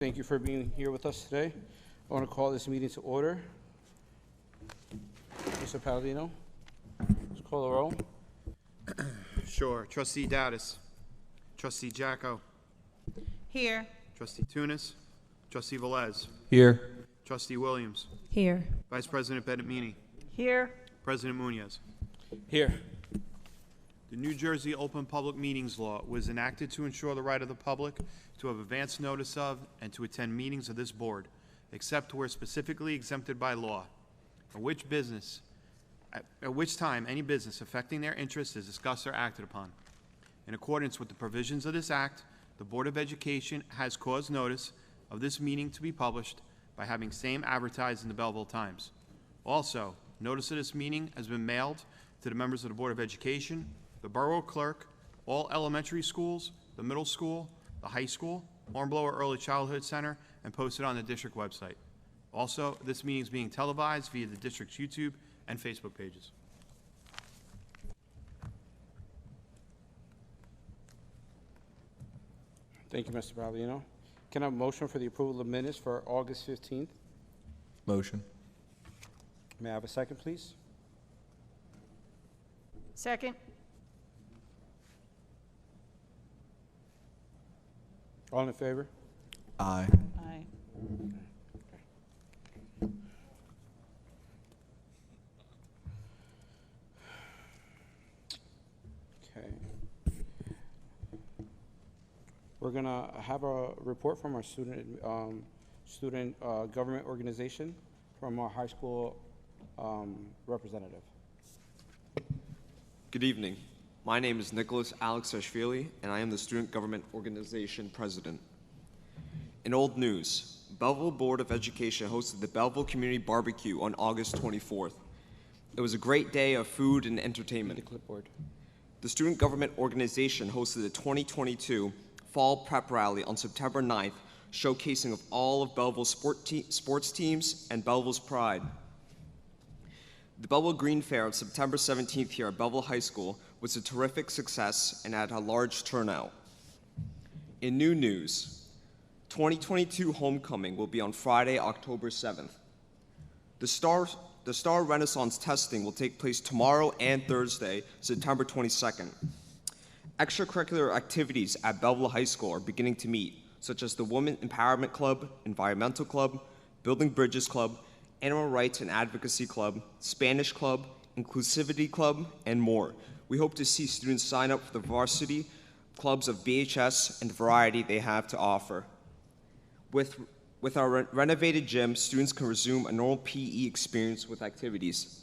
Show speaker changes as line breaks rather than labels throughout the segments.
Thank you for being here with us today. I want to call this meeting to order. Mr. Palladino, let's call the roll.
Sure. Trustee Dowdis. Trustee Jacko.
Here.
Trustee Tunis. Trustee Velez.
Here.
Trustee Williams.
Here.
Vice President Benammini.
Here.
President Munoz.
Here.
The New Jersey Open Public Meetings Law was enacted to ensure the right of the public to have advance notice of and to attend meetings of this board, except where specifically exempted by law, at which time any business affecting their interests is discussed or acted upon. In accordance with the provisions of this act, the Board of Education has caused notice of this meeting to be published by having same advertised in the Belleville Times. Also, notice of this meeting has been mailed to the members of the Board of Education, the Borough Clerk, all elementary schools, the middle school, the high school, Hornblower Early Childhood Center, and posted on the district website. Also, this meeting is being televised via the district's YouTube and Facebook pages.
Thank you, Mr. Palladino. Can I have a motion for the approval of minutes for August 15th?
Motion.
May I have a second, please?
Second.
All in favor?
Aye.
Aye.
Okay. We're gonna have a report from our student government organization from our high school representative.
Good evening. My name is Nicholas Alexashvili, and I am the Student Government Organization President. In old news, Belleville Board of Education hosted the Belleville Community Barbecue on August 24th. It was a great day of food and entertainment.
The clipboard.
The Student Government Organization hosted the 2022 Fall Prep Rally on September 9th, showcasing of all of Belleville's sports teams and Belleville's pride. The Belleville Green Fair on September 17th here at Belleville High School was a terrific success and had a large turnout. In new news, 2022 homecoming will be on Friday, October 7th. The Star Renaissance testing will take place tomorrow and Thursday, September 22nd. Extracurricular activities at Belleville High School are beginning to meet, such as the Women Empowerment Club, Environmental Club, Building Bridges Club, Animal Rights and Advocacy Club, Spanish Club, Inclusivity Club, and more. We hope to see students sign up for the varsity clubs of BHS and the variety they have to offer. With our renovated gym, students can resume a normal PE experience with activities.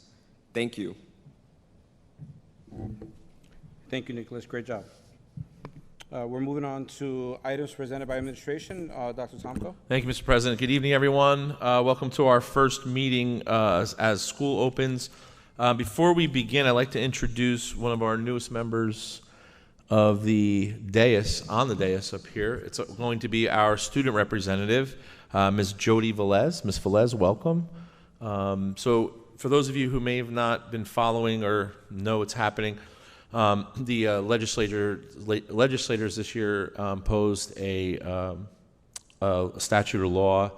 Thank you.
Thank you, Nicholas. Great job. We're moving on to items presented by administration. Dr. Tomko.
Thank you, Mr. President. Good evening, everyone. Welcome to our first meeting as school opens. Before we begin, I'd like to introduce one of our newest members of the dais, on the dais up here. It's going to be our student representative, Ms. Jody Velez. Ms. Velez, welcome. So for those of you who may have not been following or know what's happening, the legislators this year posed a statute of law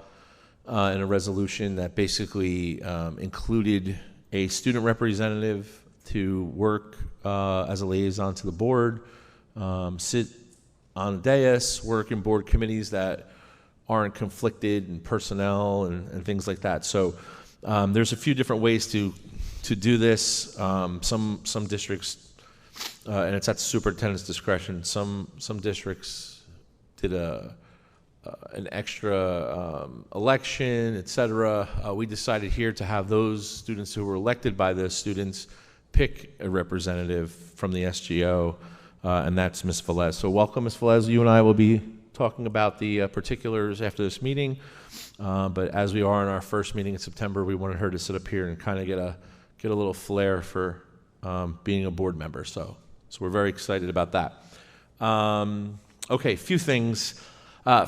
and a resolution that basically included a student representative to work as a liaison to the board, sit on the dais, work in board committees that aren't conflicted in personnel and things like that. So there's a few different ways to do this. Some districts, and it's at the superintendent's discretion. Some districts did an extra election, etc. We decided here to have those students who were elected by the students pick a representative from the SGO, and that's Ms. Velez. So welcome, Ms. Velez. You and I will be talking about the particulars after this meeting, but as we are in our first meeting in September, we wanted her to sit up here and kind of get a little flair for being a board member. So we're very excited about that. Okay, a few things.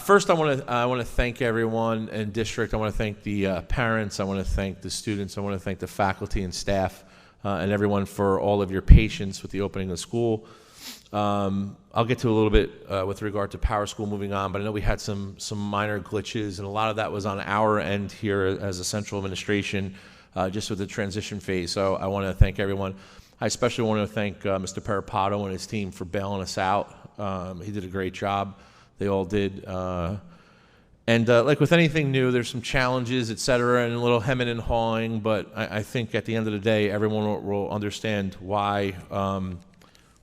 First, I want to thank everyone in district. I want to thank the parents. I want to thank the students. I want to thank the faculty and staff and everyone for all of your patience with the opening of the school. I'll get to a little bit with regard to Power School moving on, but I know we had some minor glitches, and a lot of that was on our end here as a central administration, just with the transition phase. So I want to thank everyone. I especially want to thank Mr. Parapato and his team for bailing us out. He did a great job. They all did. And like with anything new, there's some challenges, et cetera, and a little hemming and hawing, but I think at the end of the day, everyone will understand why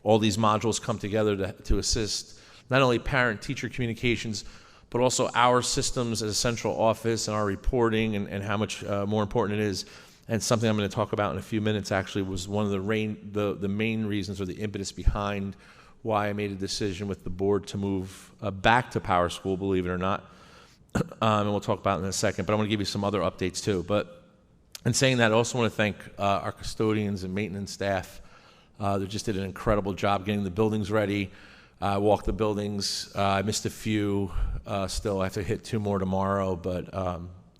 all these modules come together to assist not only parent-teacher communications, but also our systems as a central office and our reporting and how much more important it is. And something I'm going to talk about in a few minutes actually was one of the main reasons or the impetus behind why I made a decision with the board to move back to Power School, believe it or not. And we'll talk about it in a second, but I want to give you some other updates too. But in saying that, I also want to thank our custodians and maintenance staff. They just did an incredible job getting the buildings ready. I walked the buildings. I missed a few. Still, I have to hit 2 more tomorrow, but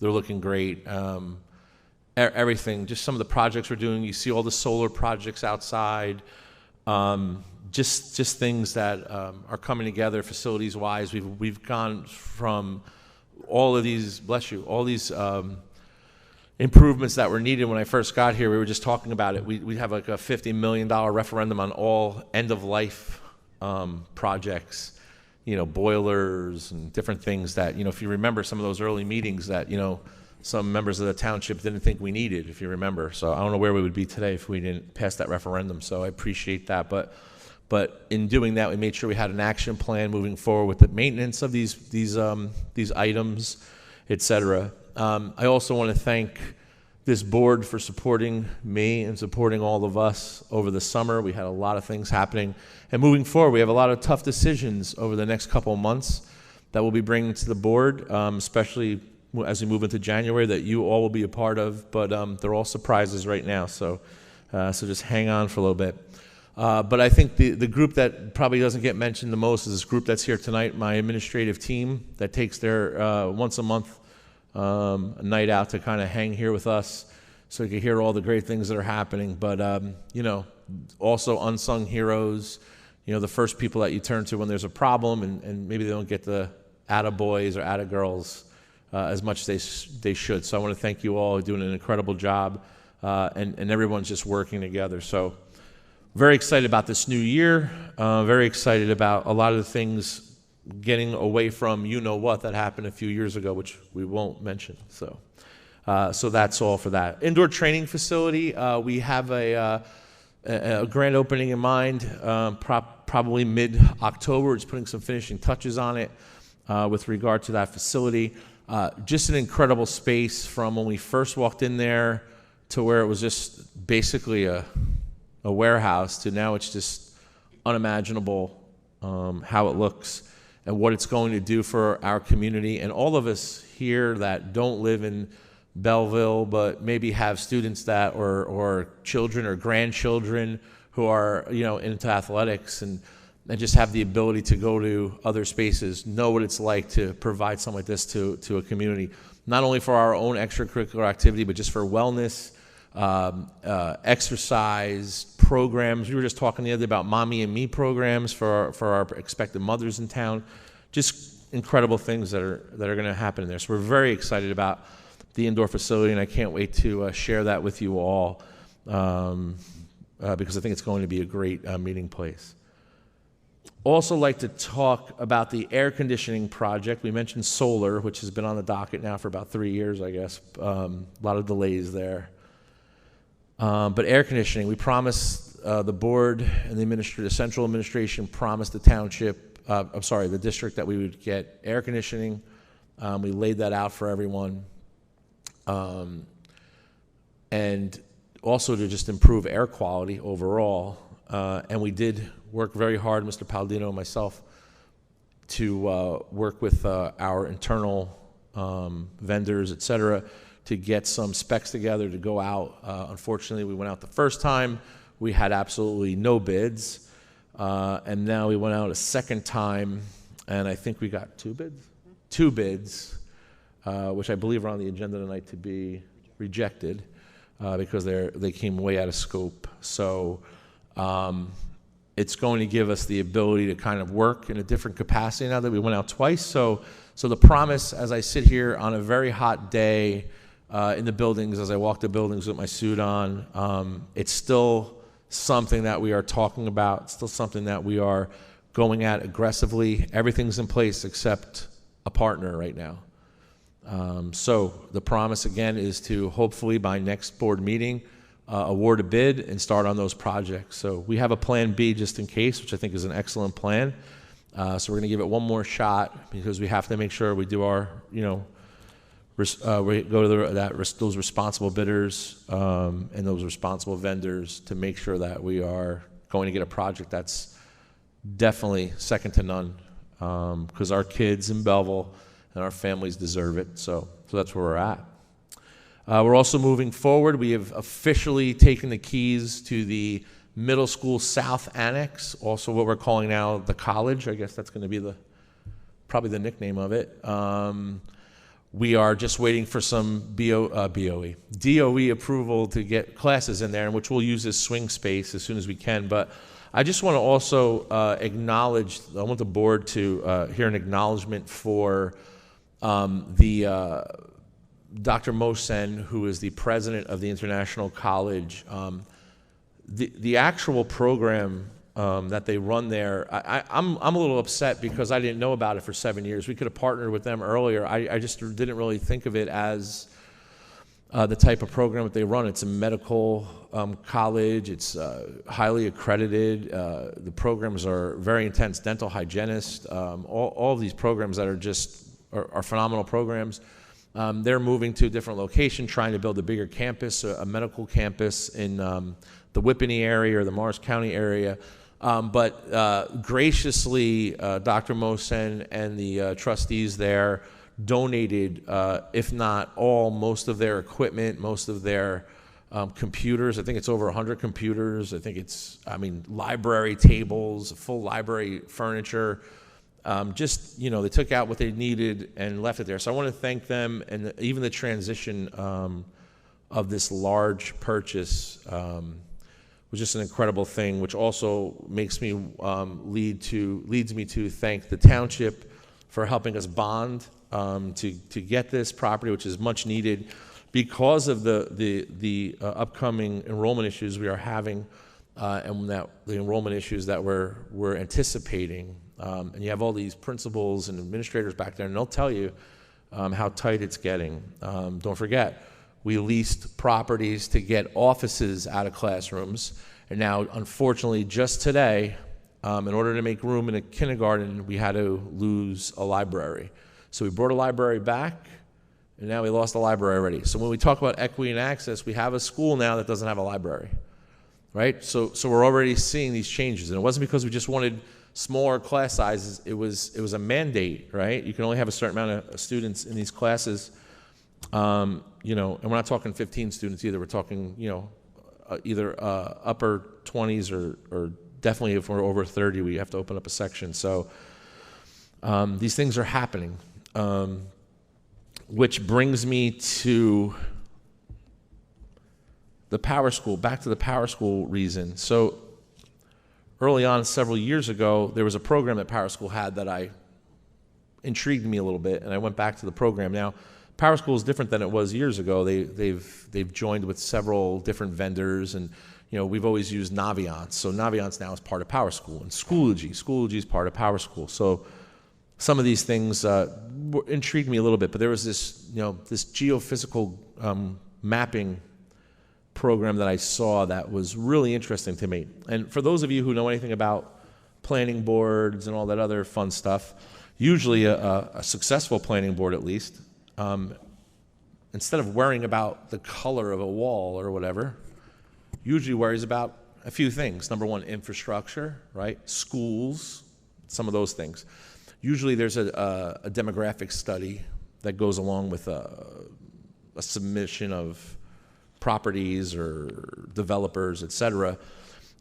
they're looking great. Everything, just some of the projects we're doing. You see all the solar projects outside. Just things that are coming together facilities-wise. We've gone from all of these, bless you, all these improvements that were needed when I first got here. We were just talking about it. We have like a $50 million referendum on all end-of-life projects, boilers and different things that, if you remember some of those early meetings that, some members of the township didn't think we needed, if you remember. So I don't know where we would be today if we didn't pass that referendum. So I appreciate that. But in doing that, we made sure we had an action plan moving forward with the maintenance of these items, et cetera. I also want to thank this board for supporting me and supporting all of us over the summer. We had a lot of things happening. And moving forward, we have a lot of tough decisions over the next couple of months that we'll be bringing to the board, especially as we move into January, that you all will be a part of. But they're all surprises right now, so just hang on for a little bit. But I think the group that probably doesn't get mentioned the most is this group that's here tonight, my administrative team that takes their once a month a night out to kind of hang here with us so you can hear all the great things that are happening. But, also unsung heroes, the first people that you turn to when there's a problem and maybe they don't get the attaboys or attagirls as much as they should. So I want to thank you all. You're doing an incredible job, and everyone's just working together. So very excited about this new year. Very excited about a lot of the things getting away from what that happened a few years ago, which we won't mention. So that's all for that. Indoor training facility. We have a grand opening in mind, probably mid-October. We're just putting some finishing touches on it with regard to that facility. Just an incredible space from when we first walked in there to where it was just basically a warehouse to now it's just unimaginable how it looks and what it's going to do for our community. And all of us here that don't live in Belleville but maybe have students that or children or grandchildren who are into athletics and just have the ability to go to other spaces, know what it's like to provide something like this to a community, not only for our own extracurricular activity but just for wellness, exercise programs. We were just talking the other day about Mommy and Me programs for our expected mothers in town. Just incredible things that are going to happen in there. So we're very excited about the indoor facility, and I can't wait to share that with you all because I think it's going to be a great meeting place. Also like to talk about the air conditioning project. We mentioned solar, which has been on the docket now for about 3 years, I guess. A lot of delays there. But air conditioning, we promised the board and the central administration promised the township, the district that we would get air conditioning. We laid that out for everyone. And also to just improve air quality overall. And we did work very hard, Mr. Palladino and myself, to work with our internal vendors, et cetera, to get some specs together to go out. Unfortunately, we went out the first time. We had absolutely no bids. And now we went out a second time, and I think we got 2 bids? 2 bids, which I believe are on the agenda tonight to be rejected because they came way out of scope. So it's going to give us the ability to kind of work in a different capacity now that we went out twice. So the promise, as I sit here on a very hot day in the buildings, as I walk the buildings with my suit on, it's still something that we are talking about. It's still something that we are going at aggressively. Everything's in place except a partner right now. So the promise, again, is to hopefully by next board meeting, award a bid and start on those projects. So we have a plan B just in case, which I think is an excellent plan. So we're going to give it one more shot because we have to make sure we do our, we go to those responsible bidders and those responsible vendors to make sure that we are going to get a project that's definitely second to none, because our kids in Belleville and our families deserve it. So that's where we're at. We're also moving forward. We have officially taken the keys to the Middle School South Annex, also what we're calling now the college. I guess that's going to be probably the nickname of it. We are just waiting for some DOE approval to get classes in there, which we'll use as swing space as soon as we can. But I just want to also acknowledge, I want the board to hear an acknowledgement for Dr. Mosen, who is the president of the International College. The actual program that they run there, I'm a little upset because I didn't know about it for 7 years. We could have partnered with them earlier. I just didn't really think of it as the type of program that they run. It's a medical college. It's highly accredited. The programs are very intense. Dental hygienist, all of these programs that are phenomenal programs. They're moving to a different location, trying to build a bigger campus, a medical campus in the Whippany area or the Morris County area. But graciously, Dr. Mosen and the trustees there donated, if not all, most of their equipment, most of their computers. I think it's over 100 computers. I think library tables, full library furniture. They took out what they needed and left it there. So I want to thank them, and even the transition of this large purchase was just an incredible thing, which also makes me leads me to thank the township for helping us bond to get this property, which is much needed because of the upcoming enrollment issues we are having, and the enrollment issues that we're anticipating. And you have all these principals and administrators back there, and they'll tell you how tight it's getting. Don't forget, we leased properties to get offices out of classrooms, and now, unfortunately, just today, in order to make room in a kindergarten, we had to lose a library. So we brought a library back, and now we lost the library already. So when we talk about equity and access, we have a school now that doesn't have a library, right? So we're already seeing these changes, and it wasn't because we just wanted smaller class sizes. It was a mandate, right? You can only have a certain amount of students in these classes, and we're not talking 15 students either. We're talking, either upper 20s or definitely if we're over 30, we have to open up a section. So these things are happening, which brings me to the Power School, back to the Power School reason. So early on, several years ago, there was a program that Power School had that intrigued me a little bit, and I went back to the program. Now, Power School is different than it was years ago. They've joined with several different vendors, and we've always used Naviance. So Naviance now is part of Power School, and Schoology is part of Power School. So some of these things intrigued me a little bit, but there was this geophysical mapping program that I saw that was really interesting to me. And for those of you who know anything about planning boards and all that other fun stuff, usually a successful planning board at least, instead of worrying about the color of a wall or whatever, usually worries about a few things. Number one, infrastructure, right? Schools, some of those things. Usually there's a demographic study that goes along with a submission of properties or developers, et cetera.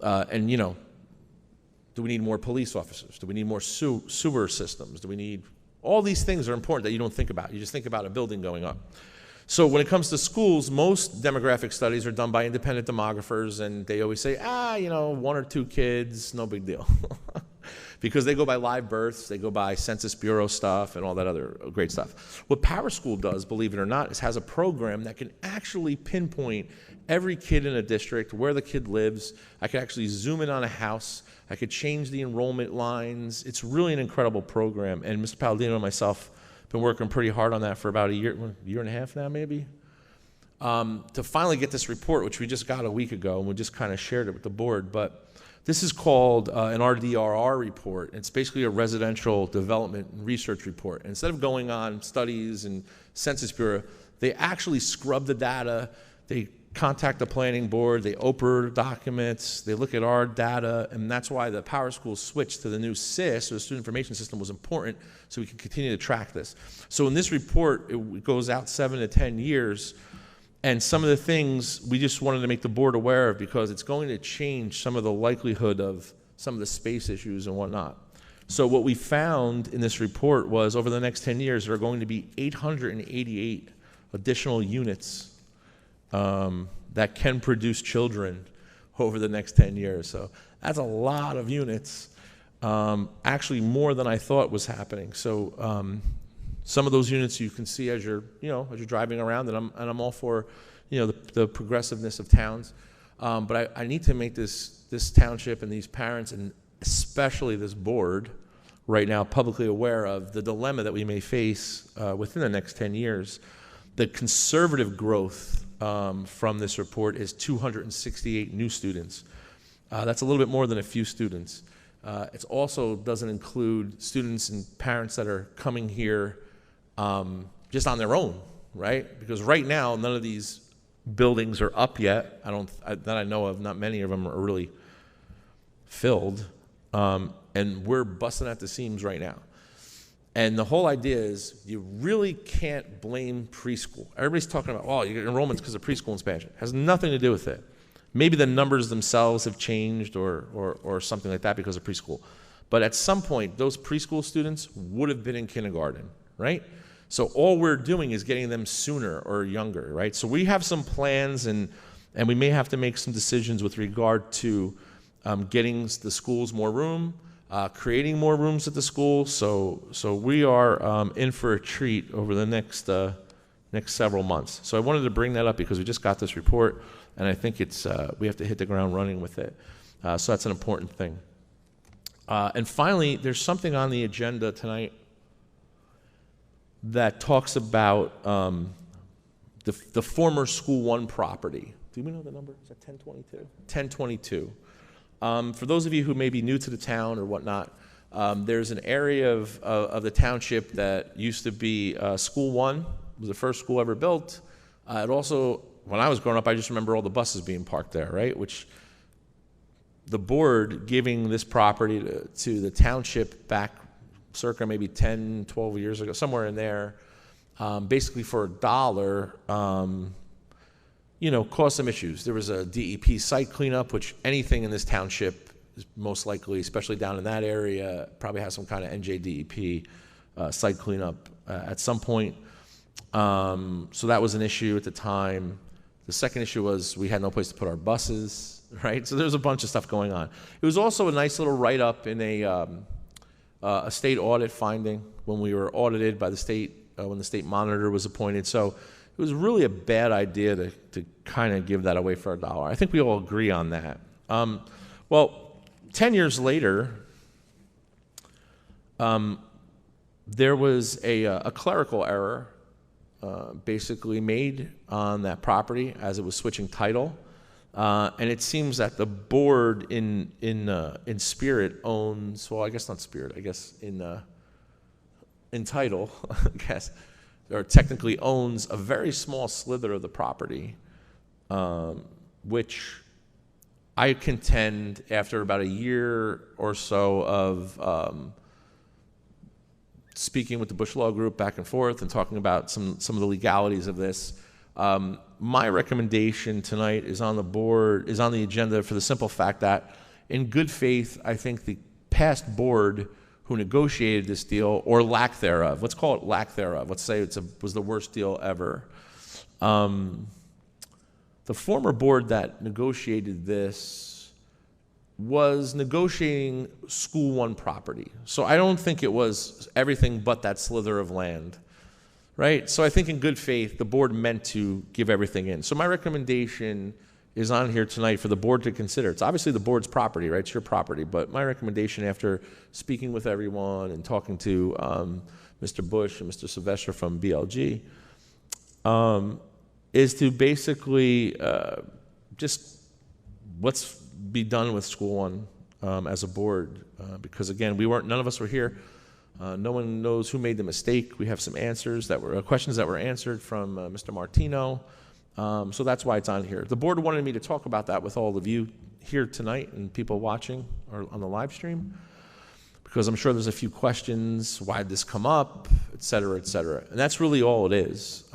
And do we need more police officers? Do we need more sewer systems? Do we need all these things are important that you don't think about. You just think about a building going up. So when it comes to schools, most demographic studies are done by independent demographers, and they always say, 1 or 2 kids, no big deal. Because they go by live births, they go by Census Bureau stuff and all that other great stuff. What PowerSchool does, believe it or not, is has a program that can actually pinpoint every kid in a district, where the kid lives. I could actually zoom in on a house. I could change the enrollment lines. It's really an incredible program. And Mr. Palladino and myself have been working pretty hard on that for about a year and a half now, maybe, to finally get this report, which we just got a week ago, and we just kind of shared it with the board. But this is called an RDRR report. It's basically a residential development and research report. And instead of going on studies and Census Bureau, they actually scrub the data. They contact the planning board. They open documents. They look at our data. And that's why the PowerSchool switch to the new SIS, or the Student Information System, was important, so we can continue to track this. So in this report, it goes out 7 to 10 years. And some of the things we just wanted to make the board aware of, because it's going to change some of the likelihood of some of the space issues and whatnot. So what we found in this report was, over the next 10 years, there are going to be 888 additional units that can produce children over the next 10 years. So that's a lot of units, actually more than I thought was happening. So some of those units you can see as you're driving around, and I'm all for, the progressiveness of towns. But I need to make this township and these parents, and especially this board right now, publicly aware of the dilemma that we may face within the next 10 years. The conservative growth from this report is 268 new students. That's a little bit more than a few students. It also doesn't include students and parents that are coming here just on their own, right? Because right now, none of these buildings are up yet. That I know of, not many of them are really filled. And we're busting at the seams right now. And the whole idea is, you really can't blame preschool. Everybody's talking about, you get enrollments because of preschool expansion. It has nothing to do with it. Maybe the numbers themselves have changed or something like that because of preschool. But at some point, those preschool students would have been in kindergarten, right? So all we're doing is getting them sooner or younger, right? So we have some plans, and we may have to make some decisions with regard to getting the schools more room, creating more rooms at the school. So we are in for a treat over the next several months. So I wanted to bring that up because we just got this report, and I think we have to hit the ground running with it. So that's an important thing. And finally, there's something on the agenda tonight that talks about the former School 1 property. Do we know the number? Is that 1022? 1022. For those of you who may be new to the town or whatnot, there's an area of the township that used to be School 1. It was the first school ever built. It also, when I was growing up, I just remember all the buses being parked there, right? Which the board giving this property to the township back circa maybe 10, 12 years ago, somewhere in there, basically for $1, caused some issues. There was a DEP site cleanup, which anything in this township is most likely, especially down in that area, probably has some kind of NJDEP site cleanup at some point. So that was an issue at the time. The second issue was we had no place to put our buses, right? So there's a bunch of stuff going on. It was also a nice little write-up in a state audit finding when we were audited by the state, when the state monitor was appointed. So it was really a bad idea to kind of give that away for $1. I think we all agree on that. Well, 10 years later, there was a clerical error basically made on that property as it was switching title. And it seems that the board in spirit owns, well, I guess not spirit, I guess in title, I guess, or technically owns a very small slither of the property, which I contend after about a year or so of speaking with the Bush Law Group back and forth and talking about some of the legalities of this, my recommendation tonight is on the agenda for the simple fact that, in good faith, I think the past board who negotiated this deal, or lack thereof, let's call it lack thereof, let's say it was the worst deal ever, The former board that negotiated this was negotiating School One property. So I don't think it was everything but that slither of land, right? So I think in good faith, the board meant to give everything in. So my recommendation is on here tonight for the board to consider. It's obviously the board's property, right? It's your property. But my recommendation after speaking with everyone and talking to Mr. Bush and Mr. Sylvester from BLG is to basically just let's be done with School One as a board. Because again, none of us were here. No one knows who made the mistake. We have some answers that were questions that were answered from Mr. Martino. So that's why it's on here. The board wanted me to talk about that with all of you here tonight and people watching or on the live stream, because I'm sure there's a few questions. Why did this come up, et cetera, et cetera. And that's really all it is.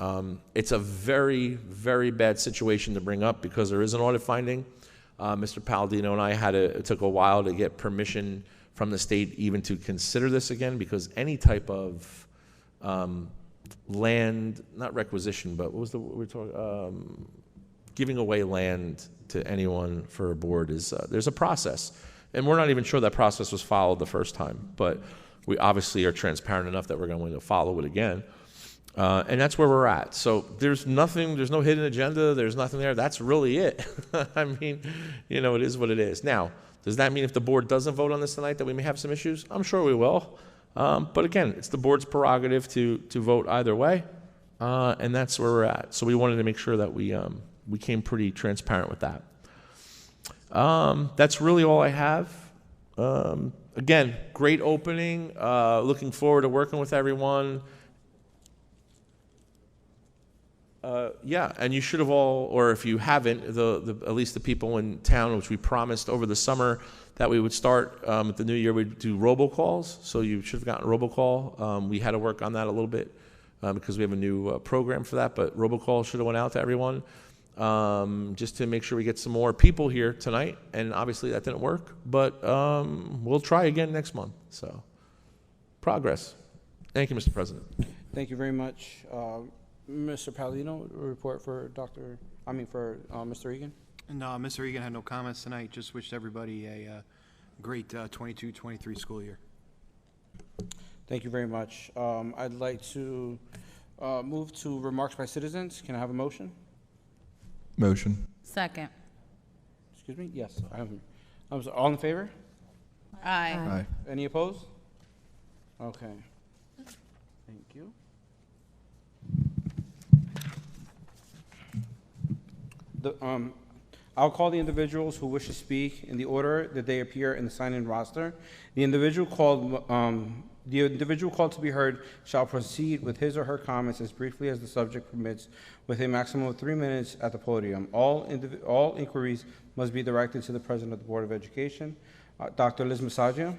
It's a very, very bad situation to bring up because there is an audit finding. Mr. Palladino and I it took a while to get permission from the state even to consider this again, because any type of land, not requisition, but what was we're talking, giving away land to anyone for a board is, there's a process. And we're not even sure that process was followed the first time, but we obviously are transparent enough that we're going to follow it again. And that's where we're at. So there's no hidden agenda, there's nothing there. That's really it. I mean, it is what it is. Now, does that mean if the board doesn't vote on this tonight that we may have some issues? I'm sure we will. But again, it's the board's prerogative to vote either way, and that's where we're at. So we wanted to make sure that we came pretty transparent with that. That's really all I have. Again, great opening. Looking forward to working with everyone. Yeah, and you should have all, or if you haven't, at least the people in town, which we promised over the summer that we would start at the new year, we'd do robocalls. So you should have gotten a robocall. We had to work on that a little bit because we have a new program for that, but robocall should have went out to everyone just to make sure we get some more people here tonight. And obviously that didn't work, but we'll try again next month. So progress. Thank you, Mr. President.
Thank you very much. Mr. Palladino, report for Mr. Egan.
And Mr. Egan had no comments tonight. Just wished everybody a great 22-23 school year.
Thank you very much. I'd like to move to remarks by citizens. Can I have a motion?
Motion.
Second.
Excuse me? Yes. All in favor?
Aye.
Aye.
Any opposed? Okay. Thank you. I'll call the individuals who wish to speak in the order that they appear in the sign-in roster. The individual called to be heard shall proceed with his or her comments as briefly as the subject permits, with a maximum of 3 minutes at the podium. All inquiries must be directed to the President of the Board of Education. Dr. Liz Massaglia.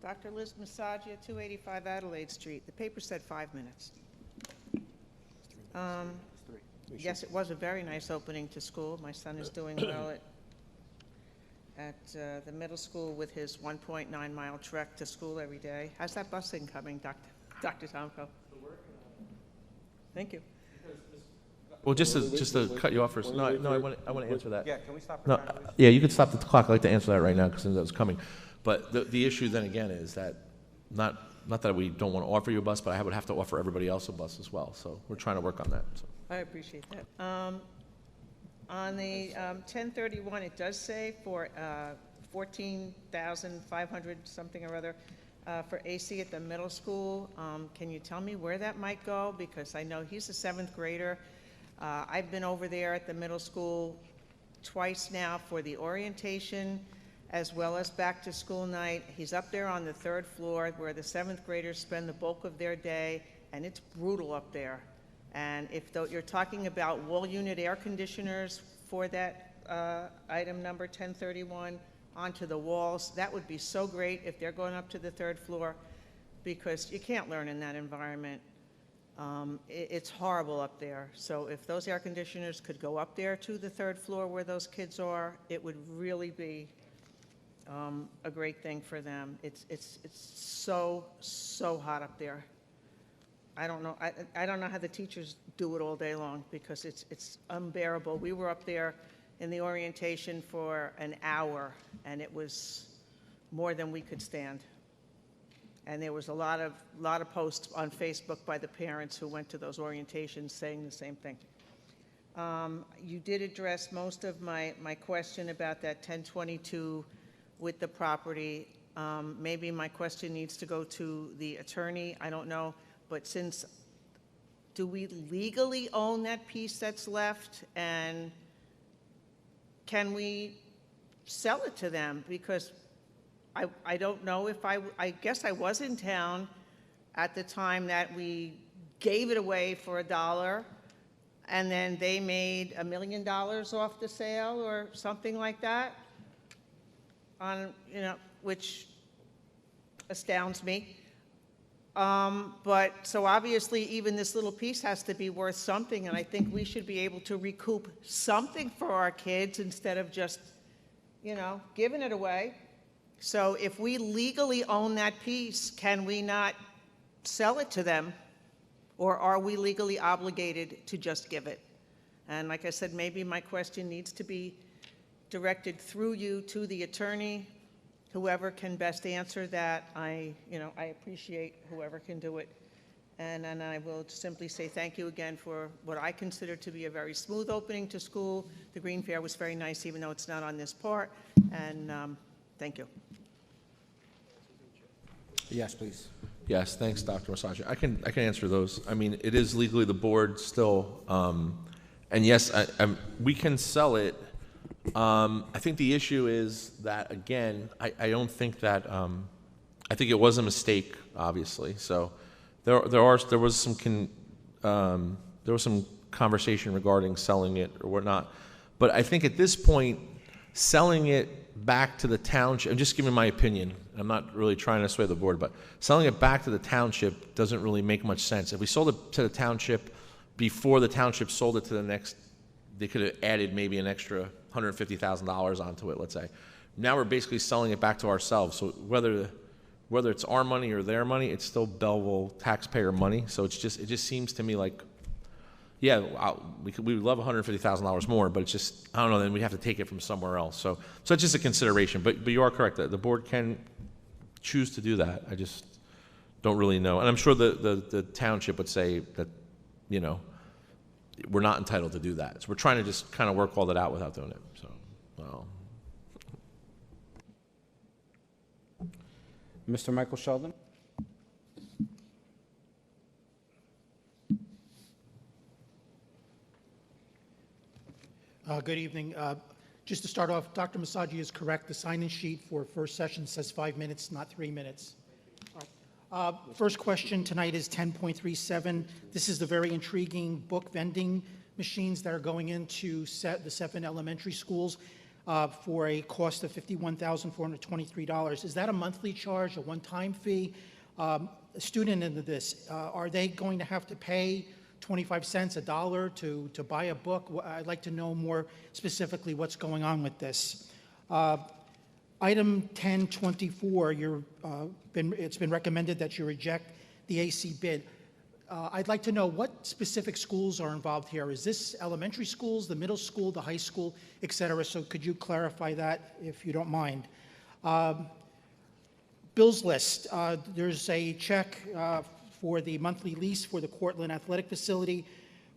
Dr. Liz Massaglia, 285 Adelaide Street. The paper said 5 minutes. Yes, it was a very nice opening to school. My son is doing well at the middle school with his 1.9-mile trek to school every day. How's that busing coming, Dr. Tomko? Thank you.
Well, just to cut you off first. No, I want to answer that.
Yeah, can we stop?
No, yeah, you could stop the clock. I'd like to answer that right now because that was coming. But the issue then again is that not that we don't want to offer you a bus, but I would have to offer everybody else a bus as well. So we're trying to work on that. So.
I appreciate that. On the 1031, it does say for 14,500 something or other for AC at the middle school. Can you tell me where that might go? Because I know he's a 7th grader. I've been over there at the middle school twice now for the orientation as well as back to school night. He's up there on the 3rd floor where the 7th graders spend the bulk of their day, and it's brutal up there. And if you're talking about wall unit air conditioners for that item number 1031 onto the walls, that would be so great if they're going up to the 3rd floor, because you can't learn in that environment. It's horrible up there. So if those air conditioners could go up there to the 3rd floor where those kids are, it would really be a great thing for them. It's so hot up there. I don't know. I don't know how the teachers do it all day long because it's unbearable. We were up there in the orientation for an hour, and it was more than we could stand. And there was a lot of posts on Facebook by the parents who went to those orientations saying the same thing. You did address most of my question about that 1022 with the property. Maybe my question needs to go to the attorney. I don't know. But do we legally own that piece that's left? And can we sell it to them? Because I don't know if I guess I was in town at the time that we gave it away for $1, and then they made $1 million off the sale or something like that, which astounds me. But so obviously even this little piece has to be worth something, and I think we should be able to recoup something for our kids instead of just, giving it away. So if we legally own that piece, can we not sell it to them? Or are we legally obligated to just give it? And like I said, maybe my question needs to be directed through you to the attorney. Whoever can best answer that, I appreciate whoever can do it. And then I will simply say thank you again for what I consider to be a very smooth opening to school. The Green Fair was very nice, even though it's not on this part. And thank you.
Yes, please.
Yes, thanks, Dr. Masaji. I can answer those. I mean, it is legally the board still, and yes, we can sell it. I think the issue is that, again, I don't think that, I think it was a mistake, obviously. So there was some conversation regarding selling it or whatnot. But I think at this point, selling it back to the township, I'm just giving my opinion, I'm not really trying to sway the board, but selling it back to the township doesn't really make much sense. If we sold it to the township before the township sold it to the next, they could have added maybe an extra $150,000 onto it, let's say. Now we're basically selling it back to ourselves. So whether it's our money or their money, it's still Belleville taxpayer money. So it just seems to me like, yeah, we would love $150,000 more, but it's just, I don't know, then we'd have to take it from somewhere else. So it's just a consideration. But you are correct, that the board can choose to do that. I just don't really know. And I'm sure the township would say that, we're not entitled to do that. So we're trying to just kind of work all that out without doing it. So, well.
Mr. Michael Sheldon?
Good evening. Just to start off, Dr. Masaji is correct. The sign-in sheet for first session says 5 minutes, not 3 minutes. All right. First question tonight is 10.37. This is the very intriguing book vending machines that are going into the 7 elementary schools for a cost of $51,423. Is that a monthly charge, a one-time fee? A student into this, are they going to have to pay 25 cents, $1 to buy a book? I'd like to know more specifically what's going on with this. Item 1024, it's been recommended that you reject the AC bid. I'd like to know what specific schools are involved here. Is this elementary schools, the middle school, the high school, et cetera? So could you clarify that if you don't mind? Bills list, there's a check for the monthly lease for the Cortland Athletic Facility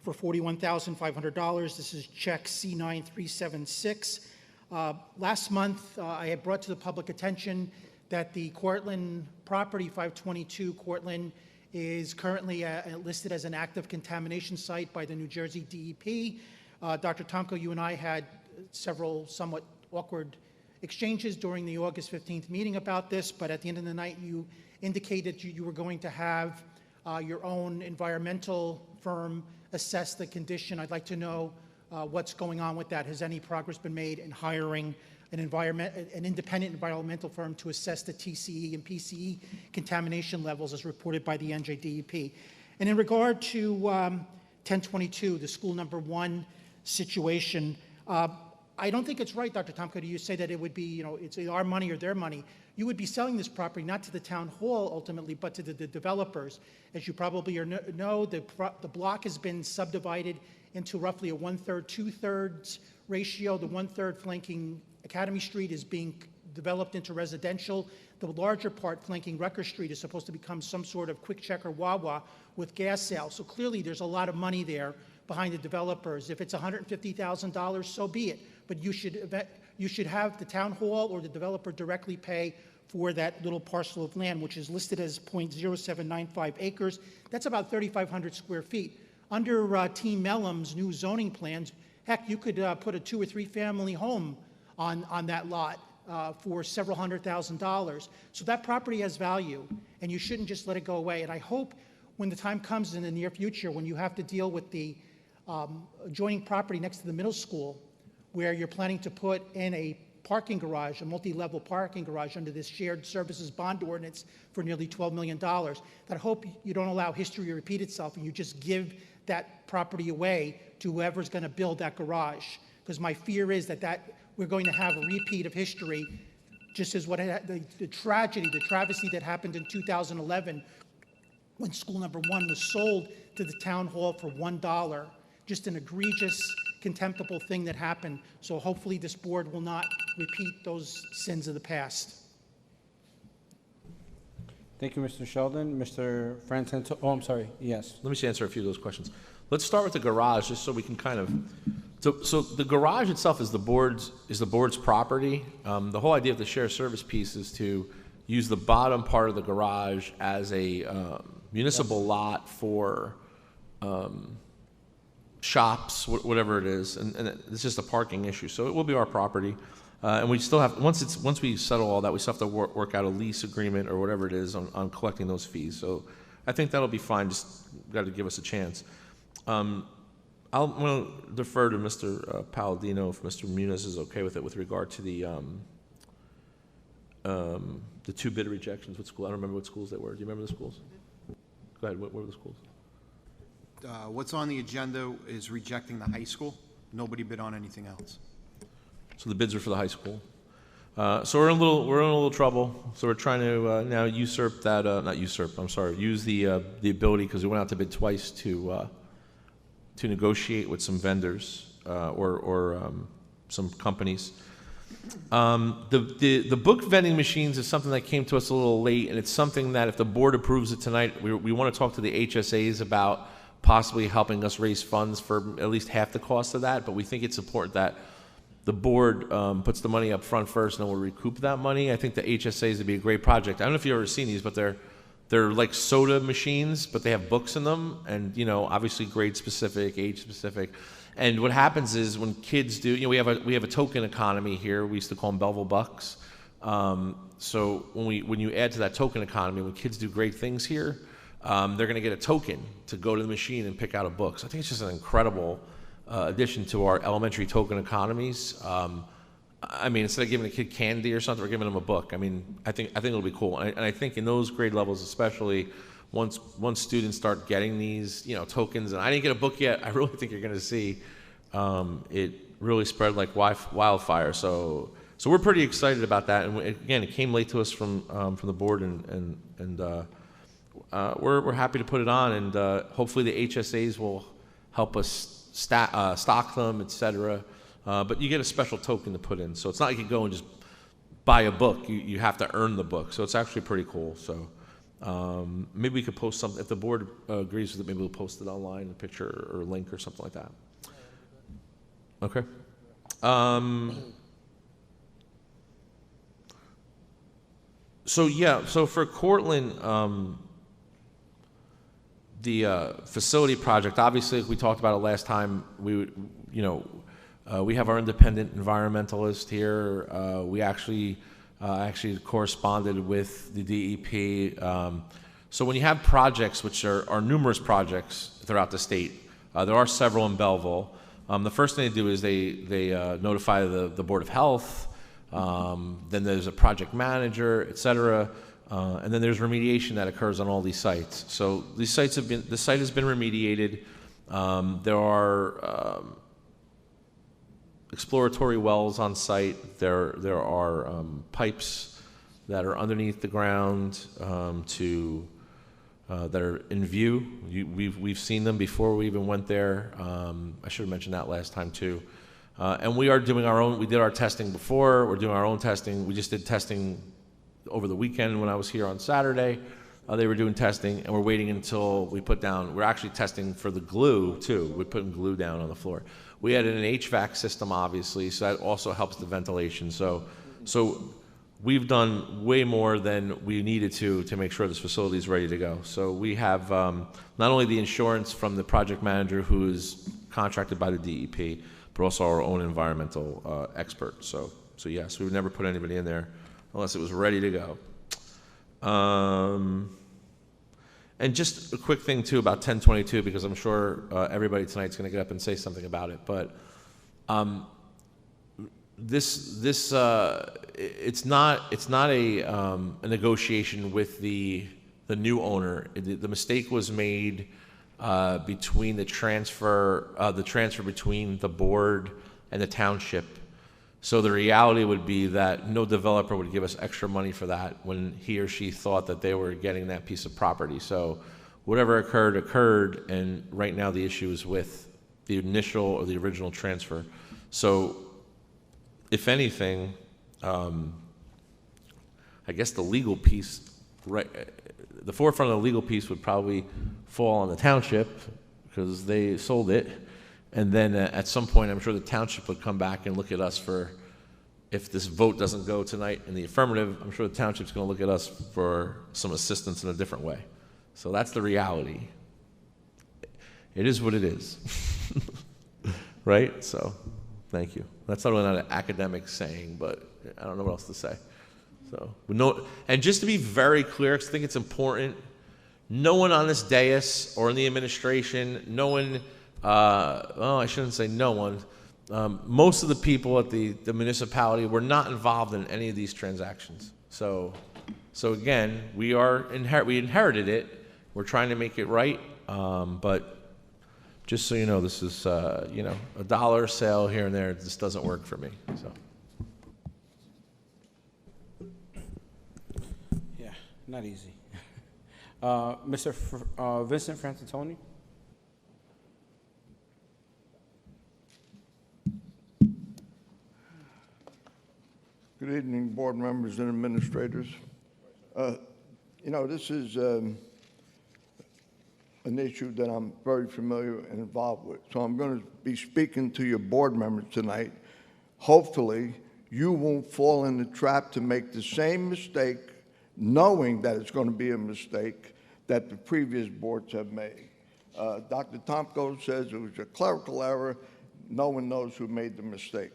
for $41,500. This is check C9376. Last month, I had brought to the public attention that the Cortland property, 522 Cortland, is currently listed as an active contamination site by the New Jersey DEP. Dr. Tomko, you and I had several somewhat awkward exchanges during the August 15th meeting about this, but at the end of the night, you indicated you were going to have your own environmental firm assess the condition. I'd like to know what's going on with that. Has any progress been made in hiring an independent environmental firm to assess the TCE and PCE contamination levels as reported by the NJDEP? And in regard to 1022, the school number 1 situation, I don't think it's right, Dr. Tomko, you say that it would be, it's our money or their money. You would be selling this property not to the town hall ultimately, but to the developers. As you probably know, the block has been subdivided into roughly a 1/3, 2/3 ratio. The 1/3 flanking Academy Street is being developed into residential. The larger part flanking Rucker Street is supposed to become some sort of quick check or Wawa with gas sales. So clearly there's a lot of money there behind the developers. If it's $150,000, so be it. But you should have the town hall or the developer directly pay for that little parcel of land, which is listed as .0795 acres. That's about 3,500 square feet. Under Team Mellum's new zoning plans, heck, you could put a 2 or 3 family home on that lot for several $100,000. So that property has value, and you shouldn't just let it go away. And I hope when the time comes in the near future, when you have to deal with the adjoining property next to the middle school, where you're planning to put in a parking garage, a multi-level parking garage under this shared services bond ordinance for nearly $12 million, that I hope you don't allow history to repeat itself and you just give that property away to whoever's going to build that garage. Because my fear is that we're going to have a repeat of history, just as what the tragedy, the travesty that happened in 2011 when school number 1 was sold to the town hall for $1. Just an egregious, contemptible thing that happened. So hopefully this board will not repeat those sins of the past.
Thank you, Mr. Sheldon. Mr. Francis, oh, I'm sorry, yes.
Let me just answer a few of those questions. Let's start with the garage, just so we can kind of. So the garage itself is the board's property. The whole idea of the shared service piece is to use the bottom part of the garage as a municipal lot for shops, whatever it is, and it's just a parking issue. So it will be our property, and we still have once we settle all that, we still have to work out a lease agreement or whatever it is on collecting those fees. So I think that'll be fine. Just got to give us a chance. I'm going to defer to Mr. Palladino if Mr. Muniz is okay with it with regard to the 2 bid rejections. What school? I don't remember what schools they were. Do you remember the schools? Go ahead. What were the schools?
What's on the agenda is rejecting the high school. Nobody bid on anything else.
So the bids are for the high school. So we're in a little trouble. So we're trying to now usurp that. Not usurp. I'm sorry. Use the ability, because we went out to bid twice to negotiate with some vendors or some companies. The book vending machines is something that came to us a little late, and it's something that if the board approves it tonight, we want to talk to the HSAs about possibly helping us raise funds for at least half the cost of that. But we think it's important that the board puts the money up front first, and then we'll recoup that money. I think the HSAs would be a great project. I don't know if you've ever seen these, but they're like soda machines, but they have books in them, and obviously grade specific, age specific. And what happens is when kids do, we have a token economy here. We used to call them Belleville bucks. So when you add to that token economy, when kids do great things here, they're going to get a token to go to the machine and pick out a book. So I think it's just an incredible addition to our elementary token economies. I mean, instead of giving a kid candy or something, we're giving them a book. I mean, I think it'll be cool. And I think in those grade levels, especially once students start getting these, tokens, and I didn't get a book yet, I really think you're going to see it really spread like wildfire. So we're pretty excited about that. And again, it came late to us from the board, and we're happy to put it on. And hopefully the HSAs will help us stock them, etc. But you get a special token to put in. So it's not like you go and just buy a book. You have to earn the book. So it's actually pretty cool. So maybe we could post something. If the board agrees with it, maybe we'll post it online, a picture or a link or something like that. Okay. So for Cortland, the facility project, obviously, we talked about it last time. We have our independent environmentalist here. We actually corresponded with the DEP. So when you have projects, which are numerous projects throughout the state, there are several in Belleville. The first thing they do is they notify the Board of Health. Then there's a project manager, et cetera. And then there's remediation that occurs on all these sites. So the site has been remediated. There are exploratory wells on site. There are pipes that are underneath the ground that are in view. We've seen them before we even went there. I should have mentioned that last time too. And we are doing our own. We did our testing before. We're doing our own testing. We just did testing over the weekend when I was here on Saturday. They were doing testing, and we're waiting until we put down. We're actually testing for the glue too. We're putting glue down on the floor. We had an HVAC system, obviously, so that also helps the ventilation. So we've done way more than we needed to make sure this facility is ready to go. So we have not only the insurance from the project manager who is contracted by the DEP, but also our own environmental expert. So yes, we would never put anybody in there unless it was ready to go. And just a quick thing too about 1022, because I'm sure everybody tonight's going to get up and say something about it. But it's not a negotiation with the new owner. The mistake was made between the transfer between the board and the township. So the reality would be that no developer would give us extra money for that when he or she thought that they were getting that piece of property. So whatever occurred, and right now the issue is with the initial or the original transfer. So if anything, I guess the legal piece, right, the forefront of the legal piece would probably fall on the township because they sold it. And then at some point, I'm sure the township would come back and look at us for, if this vote doesn't go tonight in the affirmative, I'm sure the township's going to look at us for some assistance in a different way. So that's the reality. It is what it is. Right? So thank you. That's not really not an academic saying, but I don't know what else to say. So, and just to be very clear, because I think it's important, no one on this dais or in the administration, no one, I shouldn't say no one, most of the people at the municipality were not involved in any of these transactions. So again, we inherited it. We're trying to make it right, but just so you know, this is a dollar sale here and there. This doesn't work for me. So.
Yeah, not easy. Mr. Vincent Francitoni.
Good evening, board members and administrators. This is an issue that I'm very familiar and involved with. So I'm going to be speaking to your board members tonight. Hopefully, you won't fall in the trap to make the same mistake, knowing that it's going to be a mistake that the previous boards have made. Dr. Tomko says it was a clerical error. No one knows who made the mistake.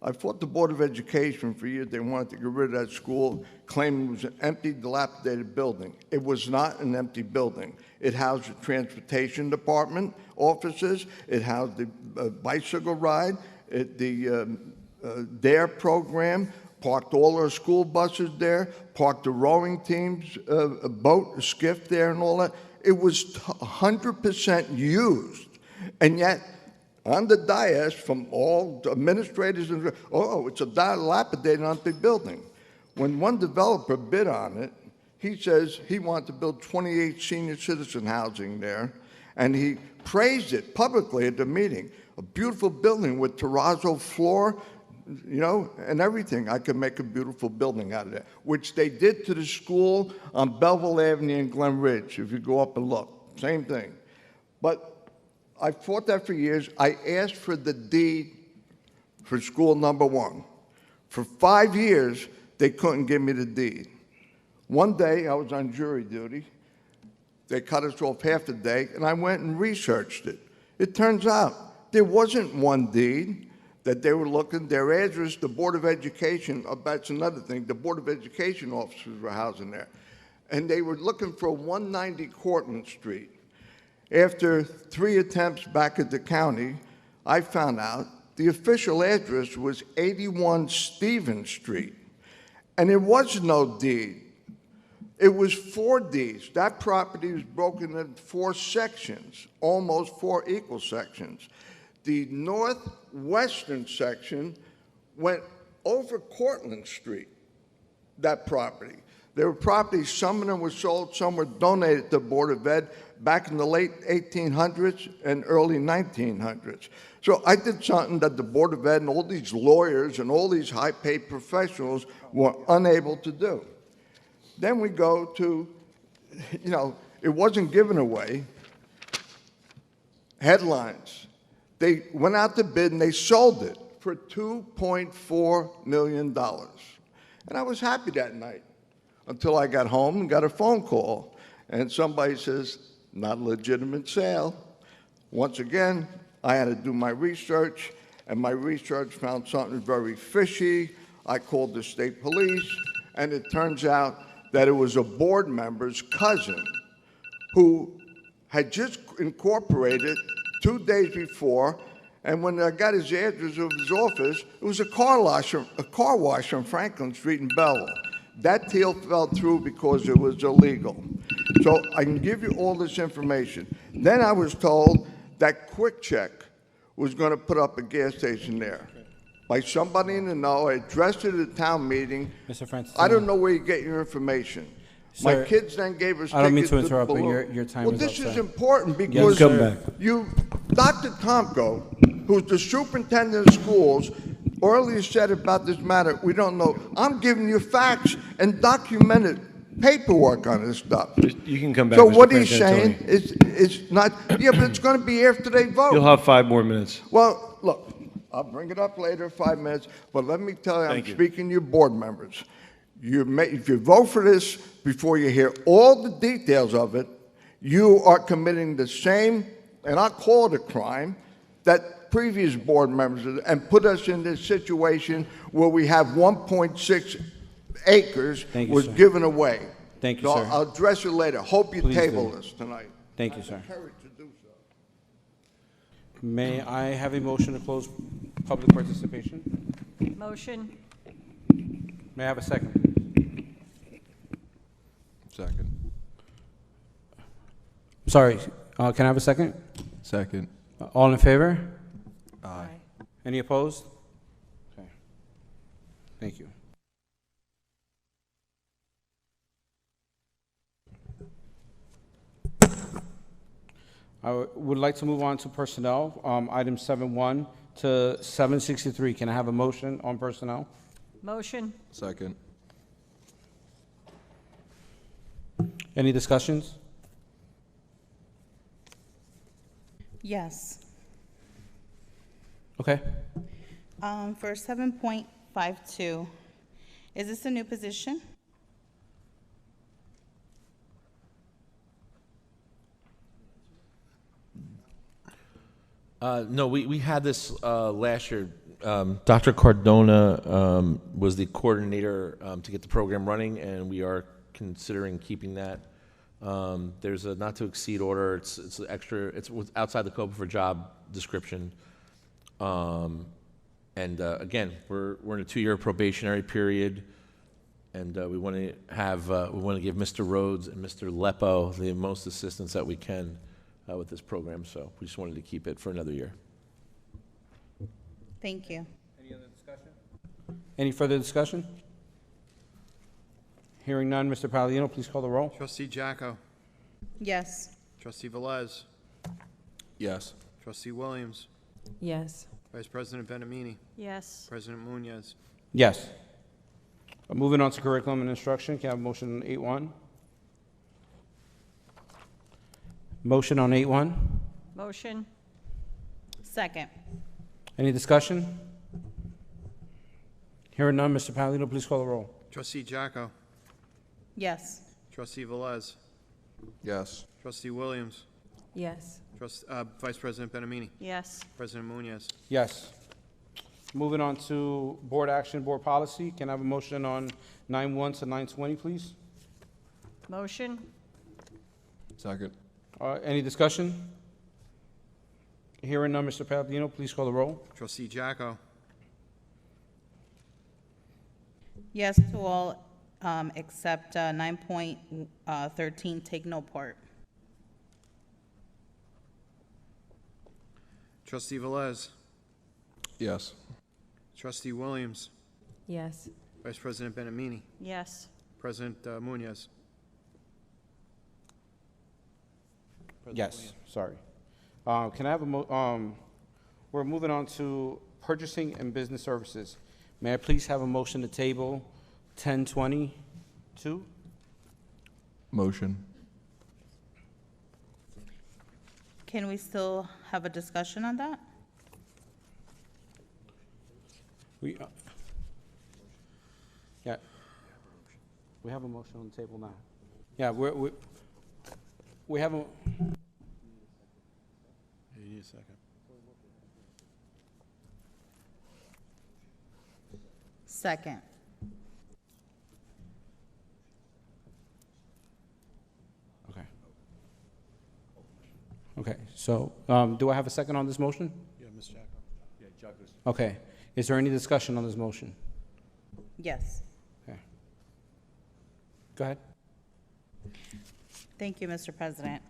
I fought the Board of Education for years. They wanted to get rid of that school, claiming it was an empty, dilapidated building. It was not an empty building. It housed the transportation department offices. It housed the bicycle ride, the DARE program, parked all our school buses there, parked the rowing teams, a boat, a skiff there and all that. It was 100% used. And yet, on the dais from all administrators, it's a dilapidated empty building. When one developer bid on it, he says he wanted to build 28 senior citizen housing there, and he praised it publicly at the meeting. A beautiful building with terrazzo floor, and everything. I could make a beautiful building out of that, which they did to the school on Belleville Avenue in Glen Ridge, if you go up and look. Same thing. But I fought that for years. I asked for the deed for school number 1. For 5 years, they couldn't give me the deed. One day, I was on jury duty. They cut us off half the day, and I went and researched it. It turns out there wasn't one deed that they were looking. Their address, the Board of Education, that's another thing, the Board of Education officers were housing there. And they were looking for 190 Cortlandt Street. After 3 attempts back at the county, I found out the official address was 81 Stevens Street, and there was no deed. It was 4 deeds. That property was broken into 4 sections, almost 4 equal sections. the northwestern section went over Cortlandt Street, that property. There were properties, some of them were sold, some were donated to the Board of Ed back in the late 1800s and early 1900s. So I did something that the Board of Ed and all these lawyers and all these high-paid professionals were unable to do. Then we go to, it wasn't given away. Headlines. They went out to bid and they sold it for $2.4 million. And I was happy that night until I got home and got a phone call. And somebody says, not a legitimate sale. Once again, I had to do my research, and my research found something very fishy. I called the state police, and it turns out that it was a board member's cousin who had just incorporated 2 days before, and when I got his address of his office, it was a car wash on Franklin Street in Belleville. That deal fell through because it was illegal. So I can give you all this information. Then I was told that Quick Check was going to put up a gas station there by somebody in the know. I addressed it at a town meeting.
Mr. Francis.
I don't know where you get your information. My
Sir,
kids then gave us
I don't mean
tickets
to interrupt, but
Balloon.
your time
well,
is
this
up,
is
sir.
important because
come back.
Dr. Tomko, who's the superintendent of schools, earlier said about this matter, we don't know. I'm giving you facts and documented paperwork on this stuff.
You can come back.
So
Mr.
what he's saying
Frantantoni.
is not, yeah, but it's going to be after they vote.
You'll have 5 more minutes.
Well, look, I'll bring it up later, 5 minutes, but let me tell you, I'm
Thank you.
speaking to your board members. If you vote for this before you hear all the details of it, you are committing the same, and I'll call it a crime, that previous board members did, and put us in this situation where we have 1.6 acres
Thank you,
was
sir.
given away.
Thank you,
So
sir.
I'll address it later. Hope you
Please
table
do.
this tonight.
Thank you, sir.
Courage to do so.
May I have a motion to close public participation?
Motion.
May I have a second?
Second.
Sorry, can I have a second?
Second.
All in favor?
Aye.
Any opposed? Okay. Thank you. I would like to move on to personnel, item 7.1 to 7.63. Can I have a motion on personnel?
Motion.
Second.
Any discussions?
Yes.
Okay.
For 7.52, is this a new position?
No, we had this last year. Dr. Cardona was the coordinator to get the program running, and we are considering keeping that. There's a not-to-exceed order. It's extra. It's outside the scope of her job description. And again, we're in a 2-year probationary period, and we want to give Mr. Rhodes and Mr. Lepo the most assistance that we can with this program. So we just wanted to keep it for another year.
Thank you.
Any other discussion? Any further discussion? Hearing none, Mr. Palladino, please call the roll.
Trustee Jacko.
Yes.
Trustee Velez.
Yes.
Trustee Williams.
Yes.
Vice President Benamini.
Yes.
President Munoz.
Yes. Moving on to curriculum and instruction, can I have a motion on 8.1? Motion on 8.1.
Motion.
Second.
Any discussion? Hearing none, Mr. Palladino, please call the roll.
Trustee Jacko.
Yes.
Trustee Velez.
Yes.
Trustee Williams.
Yes.
Vice President Benamini.
Yes.
President Munoz.
Yes. Moving on to board action, board policy, can I have a motion on 9.1 to 9.20, please?
Motion.
Second.
Any discussion? Hearing none, Mr. Palladino, please call the roll.
Trustee Jacko.
Yes to all, except 9.13, take no part.
Trustee Velez.
Yes.
Trustee Williams.
Yes.
Vice President Benamini.
Yes.
President Munoz.
Yes, sorry. Can I have we're moving on to purchasing and business services. May I please have a motion to table 1022?
Motion.
Can we still have a discussion on that?
We, yeah. We have a motion on the table now. Yeah, we have a,
You need a second.
Second.
okay. Okay, so, do I have a second on this motion?
Yeah, Ms. Jacko. Yeah, Jacko's.
Okay. Is there any discussion on this motion?
Yes.
Okay. Go ahead.
Thank you, Mr. President.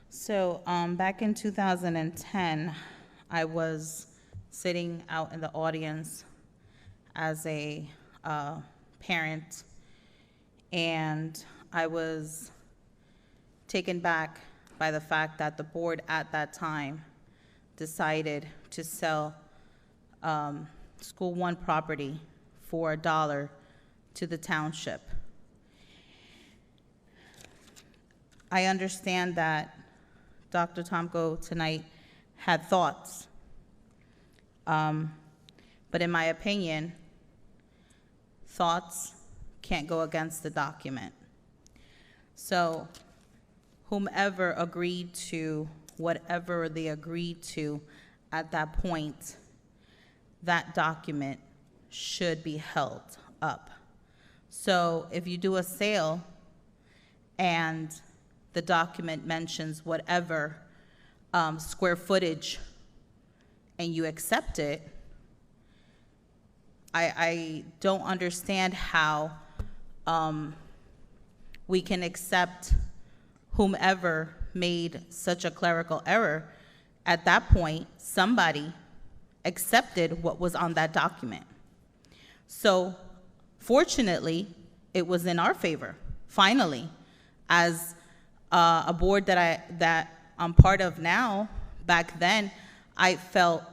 So, back in 2010, I was sitting out in the audience as a parent, and I was taken back by the fact that the board at that time decided to sell School One property for $1 to the township. I understand that Dr. Tomko tonight had thoughts, but in my opinion, thoughts can't go against the document. So whomever agreed to whatever they agreed to at that point, that document should be held up. So if you do a sale and the document mentions whatever square footage and you accept it, I don't understand how we can accept whomever made such a clerical error. At that point, somebody accepted what was on that document. So fortunately, it was in our favor, finally, as a board that I'm part of now. Back then, I felt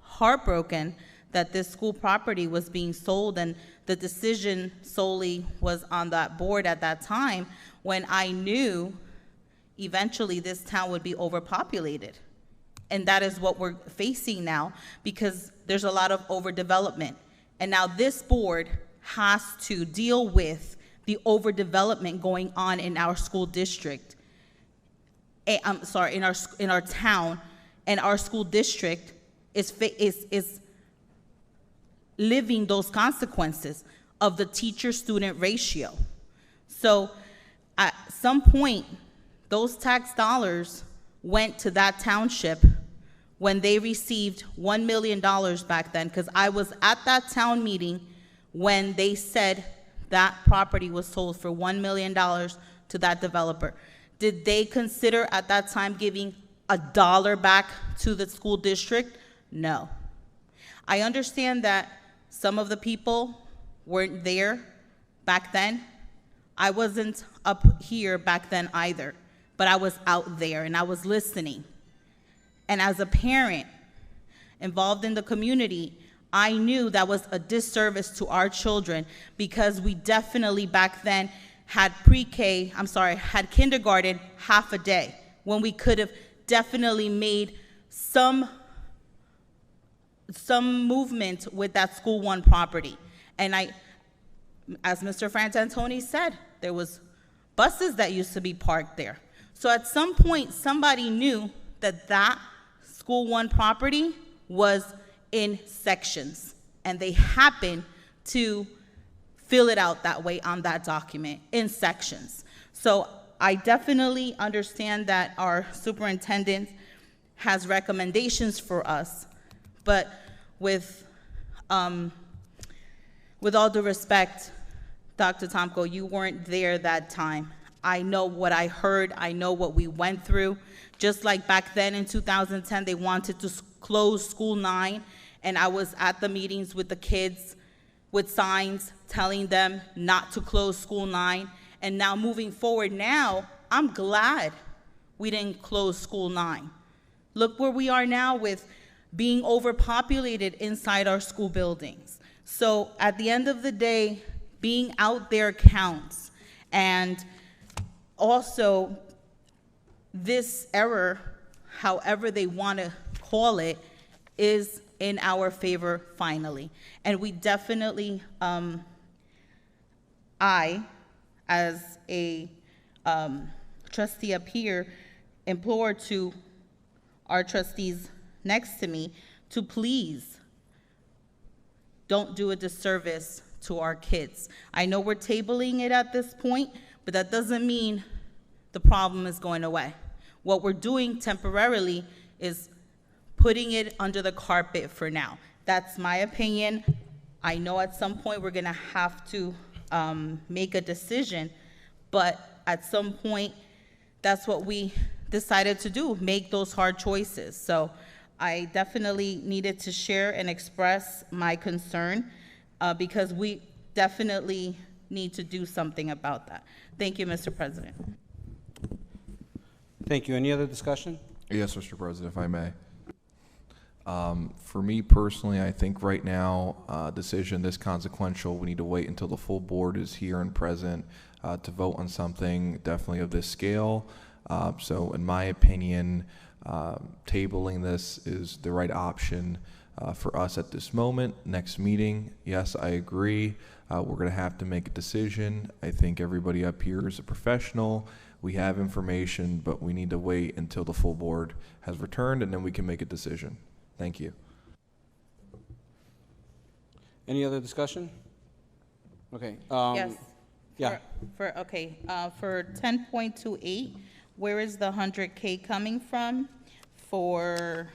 heartbroken that this school property was being sold, and the decision solely was on that board at that time, when I knew eventually this town would be overpopulated. And that is what we're facing now, because there's a lot of overdevelopment. And now this board has to deal with the overdevelopment going on in our school district. I'm sorry, in our town, and our school district is living those consequences of the teacher-student ratio. So at some point, those tax dollars went to that township when they received $1 million back then, because I was at that town meeting when they said that property was sold for $1 million to that developer. Did they consider at that time giving $1 back to the school district? No. I understand that some of the people weren't there back then. I wasn't up here back then either, but I was out there and I was listening. And as a parent involved in the community, I knew that was a disservice to our children, because we definitely back then had had kindergarten half a day, when we could have definitely made some movement with that School One property. And as Mr. Frantantoni said, there was buses that used to be parked there. So at some point, somebody knew that that School One property was in sections, and they happened to fill it out that way on that document, in sections. So I definitely understand that our superintendent has recommendations for us, but with all due respect, Dr. Tomko, you weren't there that time. I know what I heard. I know what we went through. Just like back then in 2010, they wanted to close School 9, and I was at the meetings with the kids with signs telling them not to close School 9. And now moving forward now, I'm glad we didn't close School 9. Look where we are now with being overpopulated inside our school buildings. So at the end of the day, being out there counts. And also, this error, however they want to call it, is in our favor finally. And we definitely, I, as a trustee up here, implore to our trustees next to me to please don't do a disservice to our kids. I know we're tabling it at this point, but that doesn't mean the problem is going away. What we're doing temporarily is putting it under the carpet for now. That's my opinion. I know at some point we're gonna have to make a decision, but at some point, that's what we decided to do, make those hard choices. So I definitely needed to share and express my concern because we definitely need to do something about that. Thank you, Mr. President.
Thank you. Any other discussion?
Yes, Mr. President, if I may. For me personally, I think right now, a decision this consequential, we need to wait until the full board is here and present to vote on something definitely of this scale. So in my opinion, tabling this is the right option for us at this moment. Next meeting, yes, I agree. We're going to have to make a decision. I think everybody up here is a professional. We have information, but we need to wait until the full board has returned, and then we can make a decision. Thank you.
Any other discussion? Okay.
Yes.
Yeah.
For 10.28, where is the 100K coming from for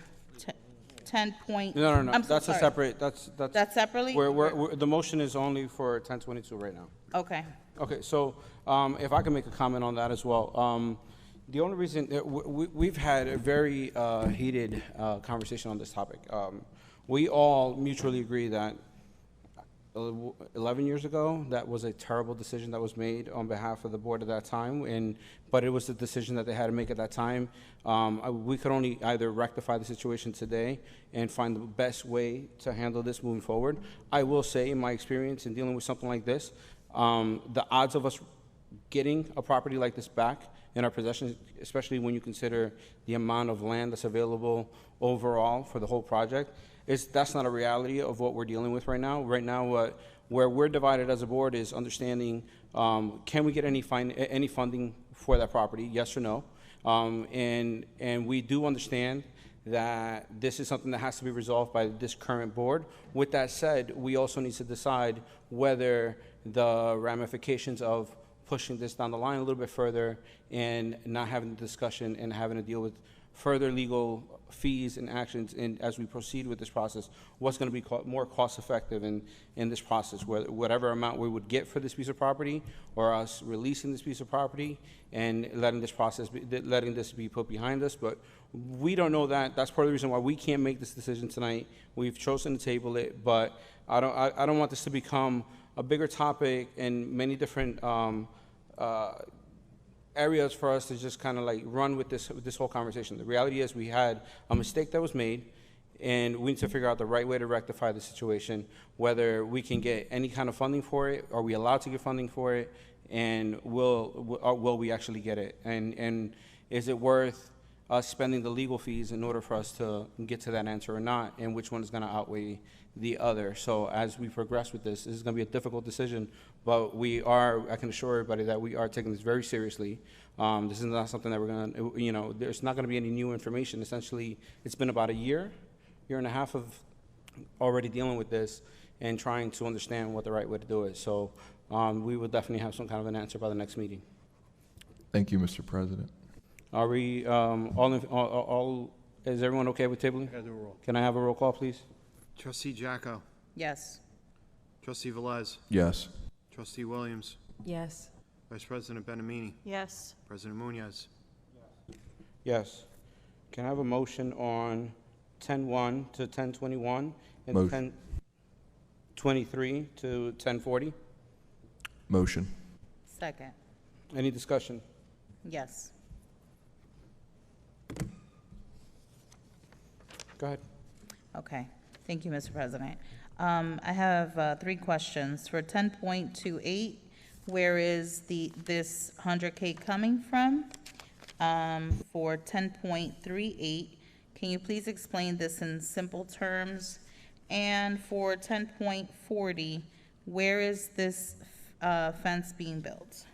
10 point?
No.
I'm so
That's a
sorry.
separate,
That's separately?
the motion is only for 1022 right now.
Okay.
Okay, so if I can make a comment on that as well. The only reason, we've had a very heated conversation on this topic. We all mutually agree that 11 years ago, that was a terrible decision that was made on behalf of the board at that time, but it was the decision that they had to make at that time. We could only either rectify the situation today and find the best way to handle this moving forward. I will say, in my experience in dealing with something like this, the odds of us getting a property like this back in our possession, especially when you consider the amount of land that's available overall for the whole project, that's not a reality of what we're dealing with right now. Right now, where we're divided as a board is understanding, can we get any funding for that property, yes or no? And we do understand that this is something that has to be resolved by this current board. With that said, we also need to decide whether the ramifications of pushing this down the line a little bit further and not having the discussion and having to deal with further legal fees and actions as we proceed with this process, what's going to be more cost effective in this process, whatever amount we would get for this piece of property, or us releasing this piece of property and letting this be put behind us. But we don't know that. That's part of the reason why we can't make this decision tonight. We've chosen to table it, but I don't want this to become a bigger topic and many different areas for us to just kind of like run with this whole conversation. The reality is we had a mistake that was made, and we need to figure out the right way to rectify the situation, whether we can get any kind of funding for it, are we allowed to get funding for it, and will we actually get it, and is it worth us spending the legal fees in order for us to get to that answer or not, and which one is going to outweigh the other. So as we progress with this is going to be a difficult decision, but I can assure everybody that we are taking this very seriously. This is not something that we're going to, there's not going to be any new information. Essentially, it's been about a year and a half of already dealing with this and trying to understand what the right way to do it. So we will definitely have some kind of an answer by the next meeting.
Thank you, Mr. President.
Are we is everyone okay with tabling? Can I have a roll call, please?
Trustee Jacko.
Yes.
Trustee Velez.
Yes.
Trustee Williams.
Yes.
Vice President Benamini.
Yes.
President Munoz.
Yes. Can I have a motion on 10:1 to 10:21, and
Motion.
10:23 to 10:40.
Motion.
Second.
Any discussion?
Yes.
Go ahead.
Okay. Thank you, Mr. President. I have 3 questions. For 10.28, where is this 100K coming from? For 10.38, can you please explain this in simple terms? And for 10.40, where is this fence being built?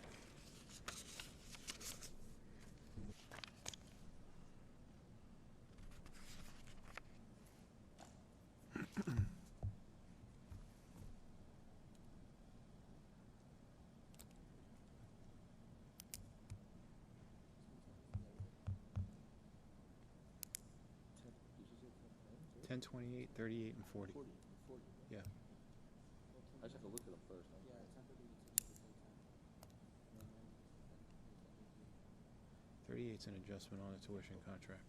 Ten, 28, 38, and 40. Yeah. 38's an adjustment on the tuition contract.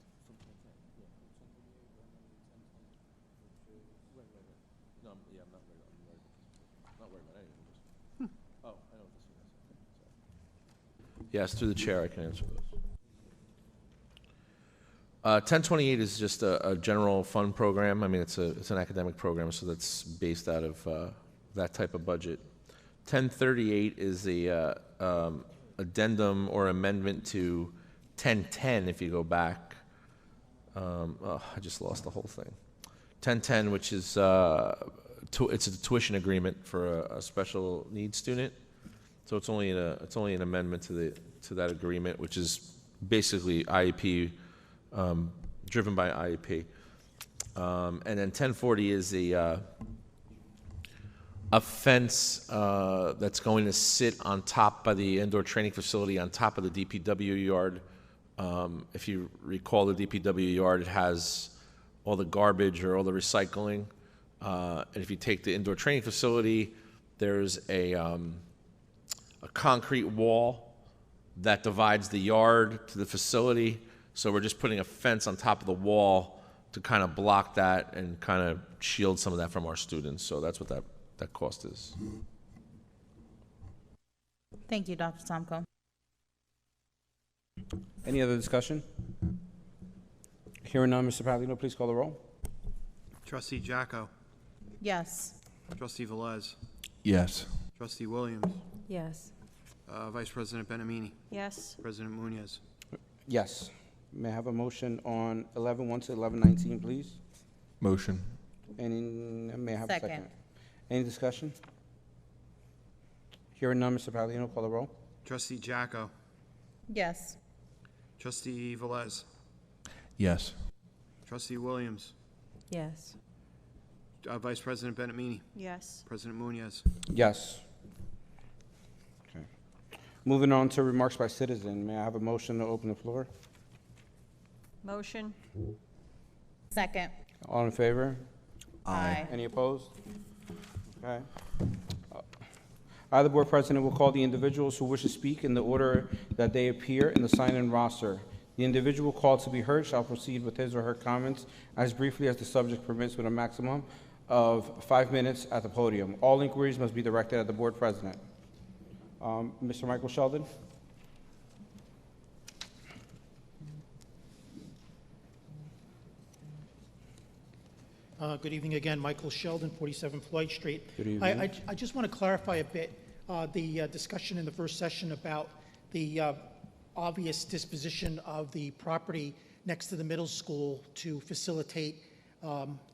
Yes, through the chair, I can answer those. 1028 is just a general fund program. I mean, it's an academic program, so that's based out of that type of budget. 1038 is the addendum or amendment to 1010, if you go back. I just lost the whole thing. 1010, which is it's a tuition agreement for a special needs student. So it's only an amendment to that agreement, which is basically IEP, driven by IEP. And then 1040 is a fence that's going to sit on top by the indoor training facility on top of the DPW yard. If you recall, the DPW yard, it has all the garbage or all the recycling. And if you take the indoor training facility, there's a concrete wall that divides the yard to the facility. So we're just putting a fence on top of the wall to kind of block that and kind of shield some of that from our students. So that's what that cost is.
Thank you, Dr. Tomko.
Any other discussion? Hearing none, Mr. Paolino, please call the roll.
Trustee Jacko.
Yes.
Trustee Velez.
Yes.
Trustee Williams.
Yes.
Vice President Benamini.
Yes.
President Munoz.
Yes. May I have a motion on 11:1 to 11:19, please?
Motion.
May I have a
Second.
second? Any discussion? Hearing none, Mr. Paolino, call the roll.
Trustee Jacko.
Yes.
Trustee Velez.
Yes.
Trustee Williams.
Yes.
Vice President Benamini.
Yes.
President Munoz.
Yes. Okay. Moving on to remarks by citizen. May I have a motion to open the floor?
Motion?
Second.
All in favor?
Aye.
Any opposed? Okay. I, the board president, will call the individuals who wish to speak in the order that they appear in the sign-in roster. The individual called to be heard shall proceed with his or her comments as briefly as the subject permits, with a maximum of 5 minutes at the podium. All inquiries must be directed at the board president. Mr. Michael Sheldon?
Good evening again, Michael Sheldon, 47 Floyd Street.
Good evening.
I just want to clarify a bit the discussion in the first session about the obvious disposition of the property next to the middle school to facilitate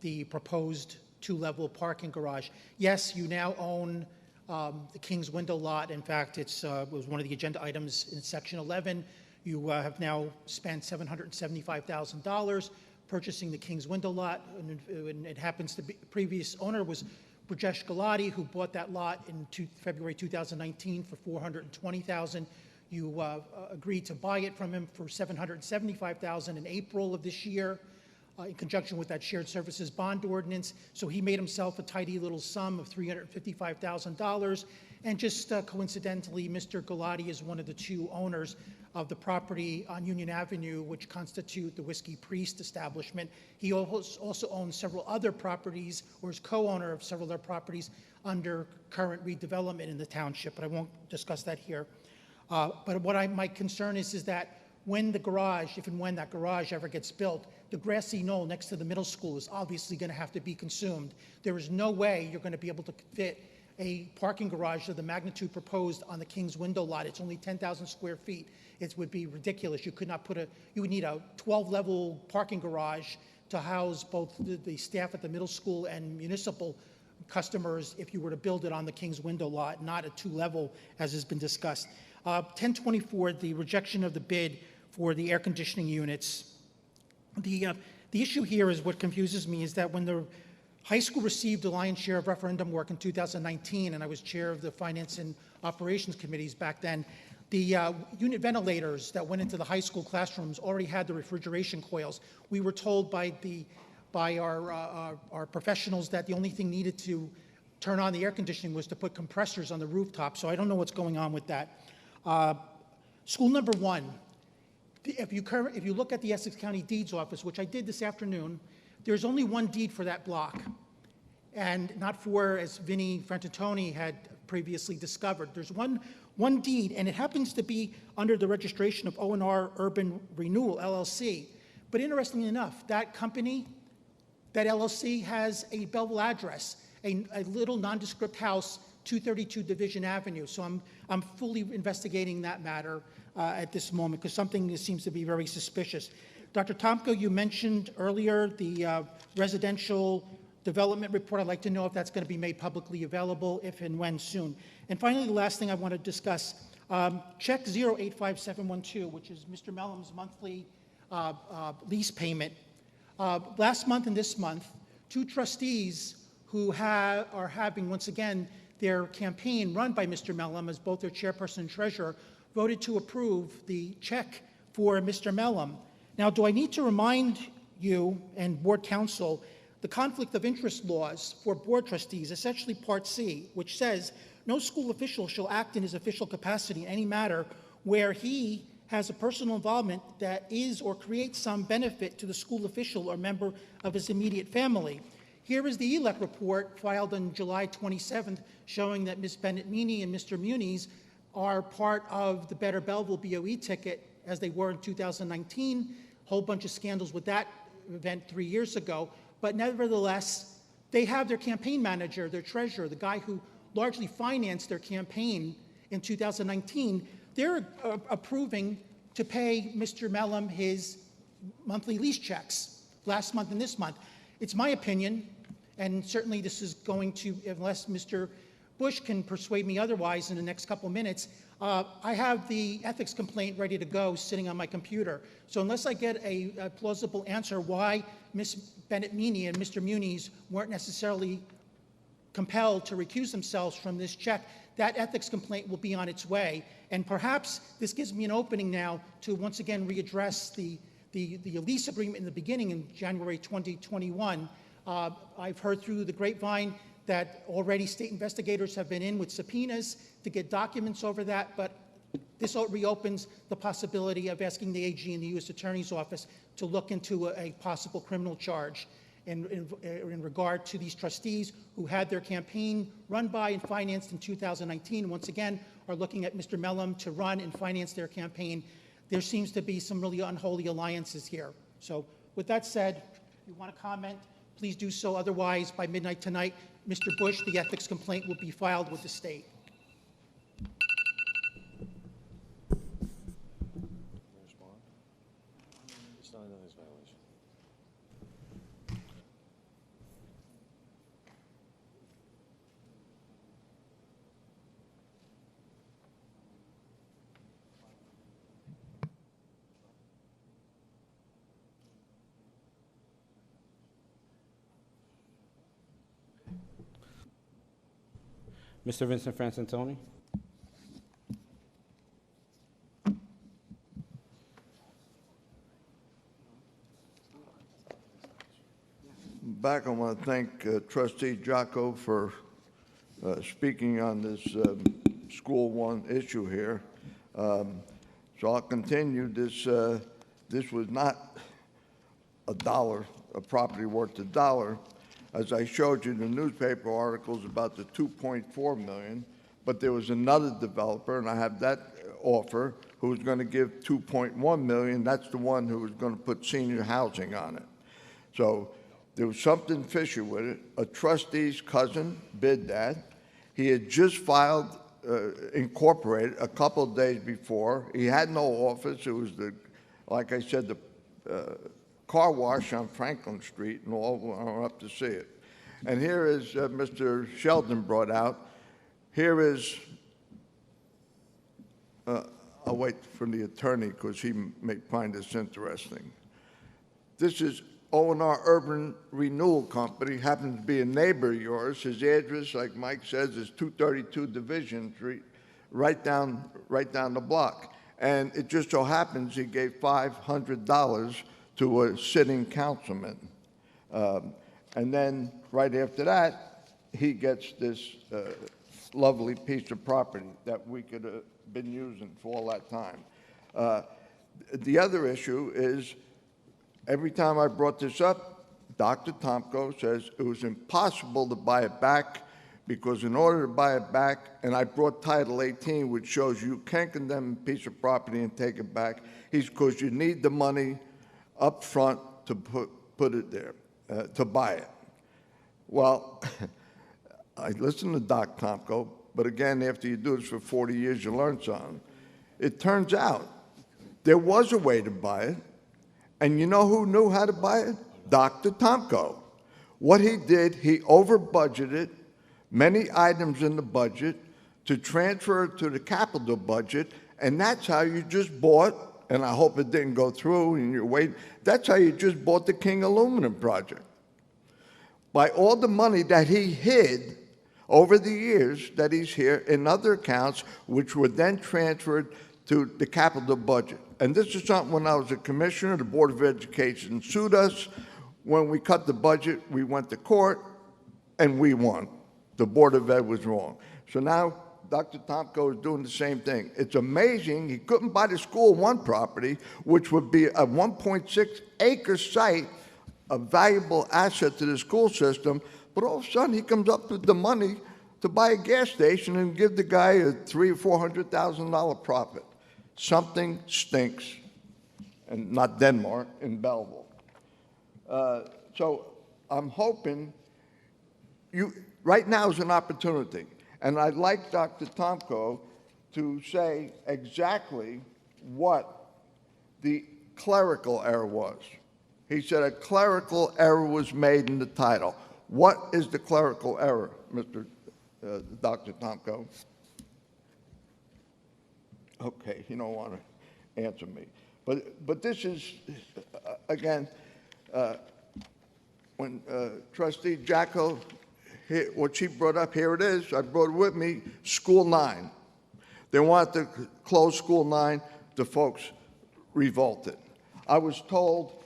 the proposed 2-level parking garage. Yes, you now own the King's Window lot. In fact, it was one of the agenda items in Section 11. You have now spent $775,000 purchasing the King's Window lot, and it happens to be, previous owner was Brajesh Galati, who bought that lot in February 2019 for $420,000. You agreed to buy it from him for $775,000 in April of this year, in conjunction with that shared services bond ordinance. So he made himself a tidy little sum of $355,000. And just coincidentally, Mr. Galati is one of the two owners of the property on Union Avenue, which constitute the Whiskey Priest establishment. He also owns several other properties, or is co-owner of several other properties under current redevelopment in the township, but I won't discuss that here. But my concern is that when the garage, if and when that garage ever gets built, the grassy knoll next to the middle school is obviously going to have to be consumed. There is no way you're going to be able to fit a parking garage of the magnitude proposed on the King's Window lot. It's only 10,000 square feet. It would be ridiculous. You could not you would need a 12-level parking garage to house both the staff at the middle school and municipal customers if you were to build it on the King's Window lot, not a 2-level as has been discussed. 1024, the rejection of the bid for the air conditioning units. The issue here is what confuses me is that when the high school received the lion's share of referendum work in 2019, and I was chair of the Finance and Operations Committees back then, the unit ventilators that went into the high school classrooms already had the refrigeration coils. We were told by our professionals that the only thing needed to turn on the air conditioning was to put compressors on the rooftop, so I don't know what's going on with that. School number 1, if you look at the Essex County Deeds Office, which I did this afternoon, there's only one deed for that block, and not four, as Vinnie Frantantoni had previously discovered. There's one deed, and it happens to be under the registration of O&R Urban Renewal, LLC. But interestingly enough, that company, that LLC, has a Belleville address, a little nondescript house, 232 Division Avenue. So I'm fully investigating that matter at this moment, because something seems to be very suspicious. Dr. Tomko, you mentioned earlier the residential development report. I'd like to know if that's going to be made publicly available, if and when soon. And finally, the last thing I want to discuss, check 085712, which is Mr. Mellum's monthly lease payment. Last month and this month, two trustees who are having, once again, their campaign run by Mr. Mellum as both their chairperson and treasurer, voted to approve the check for Mr. Mellum. Now, do I need to remind you and board counsel the conflict of interest laws for board trustees, essentially Part C, which says no school official shall act in his official capacity in any matter where he has a personal involvement that is or creates some benefit to the school official or member of his immediate family. Here is the ELEC report filed on July 27th showing that Ms. Bennett-Meany and Mr. Muniz are part of the Better Belleville BOE ticket as they were in 2019. A whole bunch of scandals with that event 3 years ago. But nevertheless, they have their campaign manager, their treasurer, the guy who largely financed their campaign in 2019. They're approving to pay Mr. Mellum his monthly lease checks last month and this month. It's my opinion, and certainly this is going to, unless Mr. Bush can persuade me otherwise in the next couple minutes, I have the ethics complaint ready to go sitting on my computer. So unless I get a plausible answer why Ms. Bennett-Meany and Mr. Muniz weren't necessarily compelled to recuse themselves from this check, that ethics complaint will be on its way. And perhaps this gives me an opening now to once again readdress the lease agreement in the beginning in January 2021. I've heard through the grapevine that already state investigators have been in with subpoenas to get documents over that, but this reopens the possibility of asking the AG and the U.S. Attorney's Office to look into a possible criminal charge in regard to these trustees who had their campaign run by and financed in 2019, once again are looking at Mr. Mellum to run and finance their campaign. There seems to be some really unholy alliances here. So with that said, if you want to comment, please do so. Otherwise, by midnight tonight, Mr. Bush, the ethics complaint will be filed with the state.
Mr. Vincent Frantantoni.
Back, I want to thank Trustee Jocko for speaking on this School 1 issue here. So I'll continue. This was not a property worth $1. As I showed you, the newspaper articles about the 2.4 million, but there was another developer, and I have that offer, who was going to give 2.1 million. That's the one who was going to put senior housing on it. So there was something fishy with it. A trustee's cousin bid that. He had just filed incorporated a couple of days before. He had no office. It was like I said, the car wash on Franklin Street, and all were up to see it. And here is Mr. Sheldon brought out. Here is, I'll wait for the attorney because he may find this interesting. This is O&R Urban Renewal Company, happens to be a neighbor of yours. His address, like Mike says, is 232 Division Street, right down the block. And it just so happens he gave $500 to a sitting councilman. And then right after that, he gets this lovely piece of property that we could have been using for all that time. The other issue is, every time I brought this up, Dr. Tomko says it was impossible to buy it back because in order to buy it back, and I brought Title 18, which shows you can't condemn a piece of property and take it back, because you need the money up front to put it there, to buy it. Well, I listened to Doc Tomko, but again, after you do this for 40 years, you learn something. It turns out there was a way to buy it, and you know who knew how to buy it? Dr. Tomko. What he did, he over-budgeted many items in the budget to transfer it to the capital budget, and that's how you just bought, and I hope it didn't go through and you're waiting, that's how you just bought the King Aluminum project. By all the money that he hid over the years that he's here in other accounts, which were then transferred to the capital budget. And this is something when I was a commissioner, the Board of Education sued us. When we cut the budget, we went to court, and we won. The Board of Ed was wrong. So now Dr. Tomko is doing the same thing. It's amazing he couldn't buy the School 1 property, which would be a 1.6-acre site, a valuable asset to the school system, but all of a sudden he comes up with the money to buy a gas station and give the guy a $300,000 or $400,000 profit. Something stinks, and not Denmark, in Belleville. So I'm hoping right now is an opportunity, and I'd like Dr. Tomko to say exactly what the clerical error was. He said a clerical error was made in the title. What is the clerical error, Dr. Tomko? Okay, you don't want to answer me. But this is, again, when Trustee Jacko, what she brought up, here it is, I brought it with me, School 9. They wanted to close School 9, the folks revolted. I was told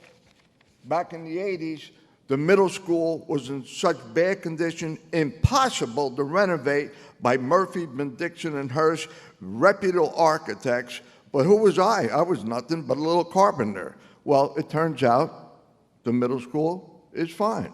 back in the 80s, the middle school was in such bad condition, impossible to renovate by Murphy, Dixon, and Hirsch, reputable architects. But who was I? I was nothing but a little carpenter. Well, it turns out the middle school is fine.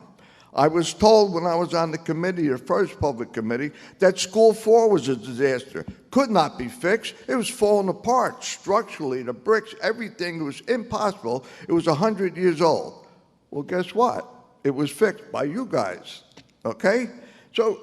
I was told when I was on the committee, the first public committee, that School 4 was a disaster. Could not be fixed. It was falling apart structurally, the bricks, everything. It was impossible. It was 100 years old. Well, guess what? It was fixed by you guys, okay? So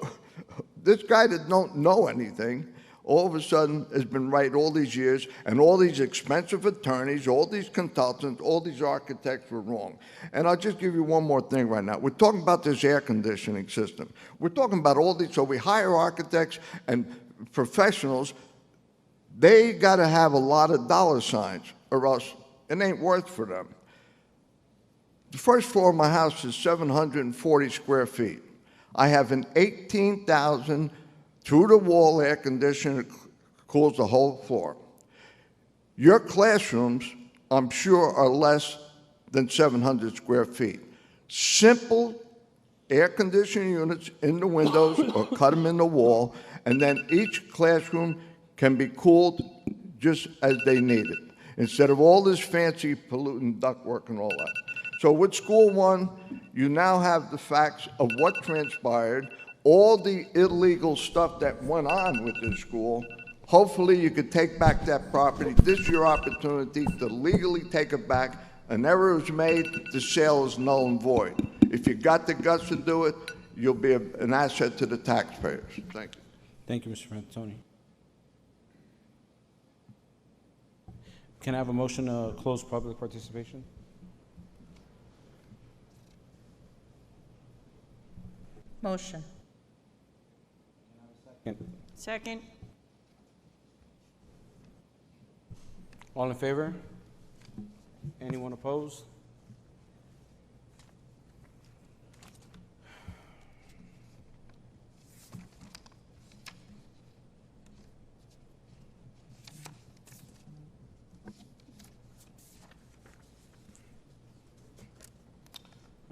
this guy that don't know anything, all of a sudden has been right all these years, and all these expensive attorneys, all these consultants, all these architects were wrong. And I'll just give you one more thing right now. We're talking about this air conditioning system. We're talking about all these, so we hire architects and professionals. They got to have a lot of dollar signs, or else it ain't worth for them. The first floor of my house is 740 square feet. I have an 18,000 through-the-wall air conditioner that cools the whole floor. Your classrooms, I'm sure, are less than 700 square feet. Simple air conditioning units in the windows or cut them in the wall, and then each classroom can be cooled just as they need it, instead of all this fancy pollutant ductwork and all that. So with School One, you now have the facts of what transpired, all the illegal stuff that went on with this school. Hopefully you could take back that property. This is your opportunity to legally take it back. An error was made, the sale is null and void. If you got the guts to do it, you'll be an asset to the taxpayers. Thank you.
Thank you, Mr. Frantantoni. Can I have a motion to close public participation?
Motion.
Second.
Second.
All in favor? Anyone opposed?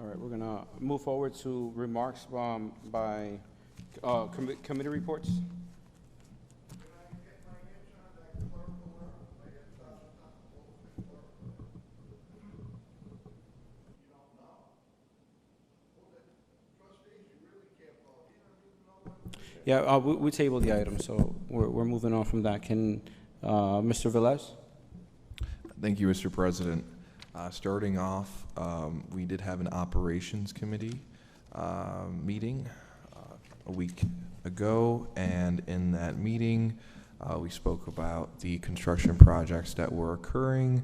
All right, we're gonna move forward to remarks by committee reports. Yeah, we tabled the item, so we're moving on from that. Can Mr. Velez?
Thank you, Mr. President. Starting off, we did have an operations committee meeting a week ago, and in that meeting, we spoke about the construction projects that were occurring,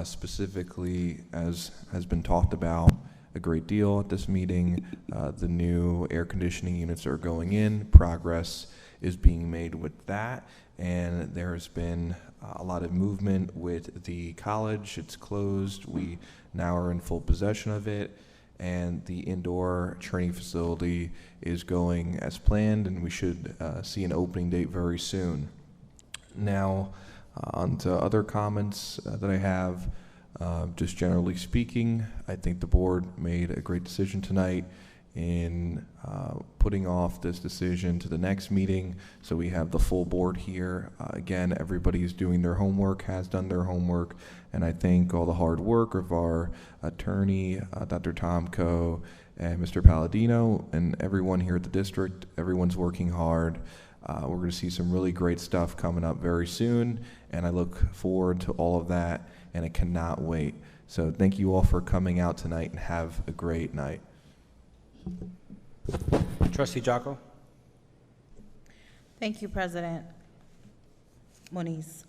specifically, as has been talked about a great deal at this meeting, the new air conditioning units are going in. Progress is being made with that, and there has been a lot of movement with the college. It's closed. We now are in full possession of it, and the indoor training facility is going as planned, and we should see an opening date very soon. Now, on to other comments that I have. Just generally speaking, I think the board made a great decision tonight in putting off this decision to the next meeting, so we have the full board here. Again, everybody is doing their homework, has done their homework, and I thank all the hard work of our attorney, Dr. Tomko, and Mr. Palladino, and everyone here at the district. Everyone's working hard. We're going to see some really great stuff coming up very soon, and I look forward to all of that, and I cannot wait. So thank you all for coming out tonight, and have a great night.
Trustee Jocko?
Thank you, President Moniz.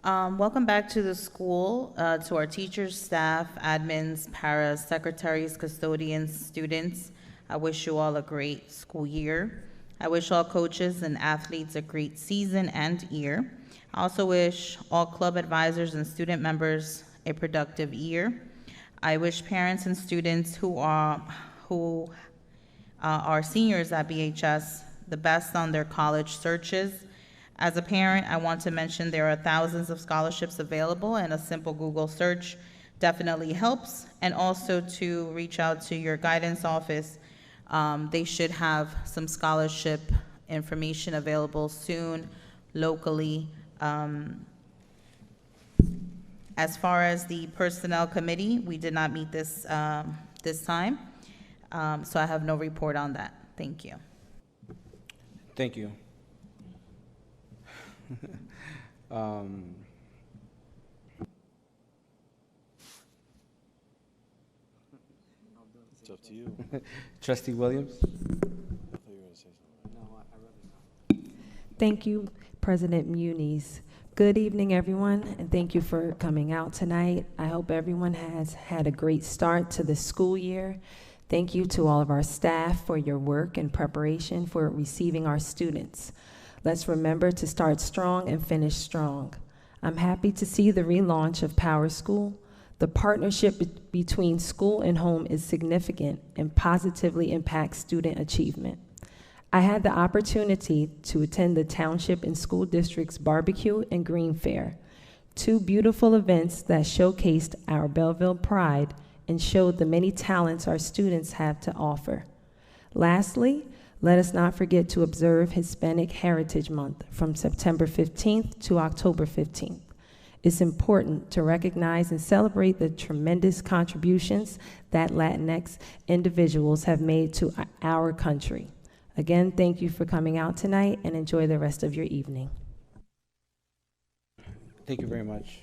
Welcome back to the school, to our teachers, staff, admins, paras, secretaries, custodians, students. I wish you all a great school year. I wish all coaches and athletes a great season and year. I also wish all club advisors and student members a productive year. I wish parents and students who are seniors at BHS the best on their college searches. As a parent, I want to mention there are thousands of scholarships available, and a simple Google search definitely helps. And also to reach out to your guidance office. They should have some scholarship information available soon, locally. As far as the personnel committee, we did not meet this time, so I have no report on that. Thank you.
Thank you.
It's up to you.
Trustee Williams?
I thought you were going to say something.
No, I'd rather not.
Thank you, President Muniz. Good evening, everyone, and thank you for coming out tonight. I hope everyone has had a great start to the school year. Thank you to all of our staff for your work and preparation for receiving our students. Let's remember to start strong and finish strong. I'm happy to see the relaunch of Power School. The partnership between school and home is significant and positively impacts student achievement. I had the opportunity to attend the Township and School District's Barbecue and Green Fair, two beautiful events that showcased our Belleville pride and showed the many talents our students have to offer. Lastly, let us not forget to observe Hispanic Heritage Month from September 15th to October 15th. It's important to recognize and celebrate the tremendous contributions that Latinx individuals have made to our country. Again, thank you for coming out tonight and enjoy the rest of your evening.
Thank you very much.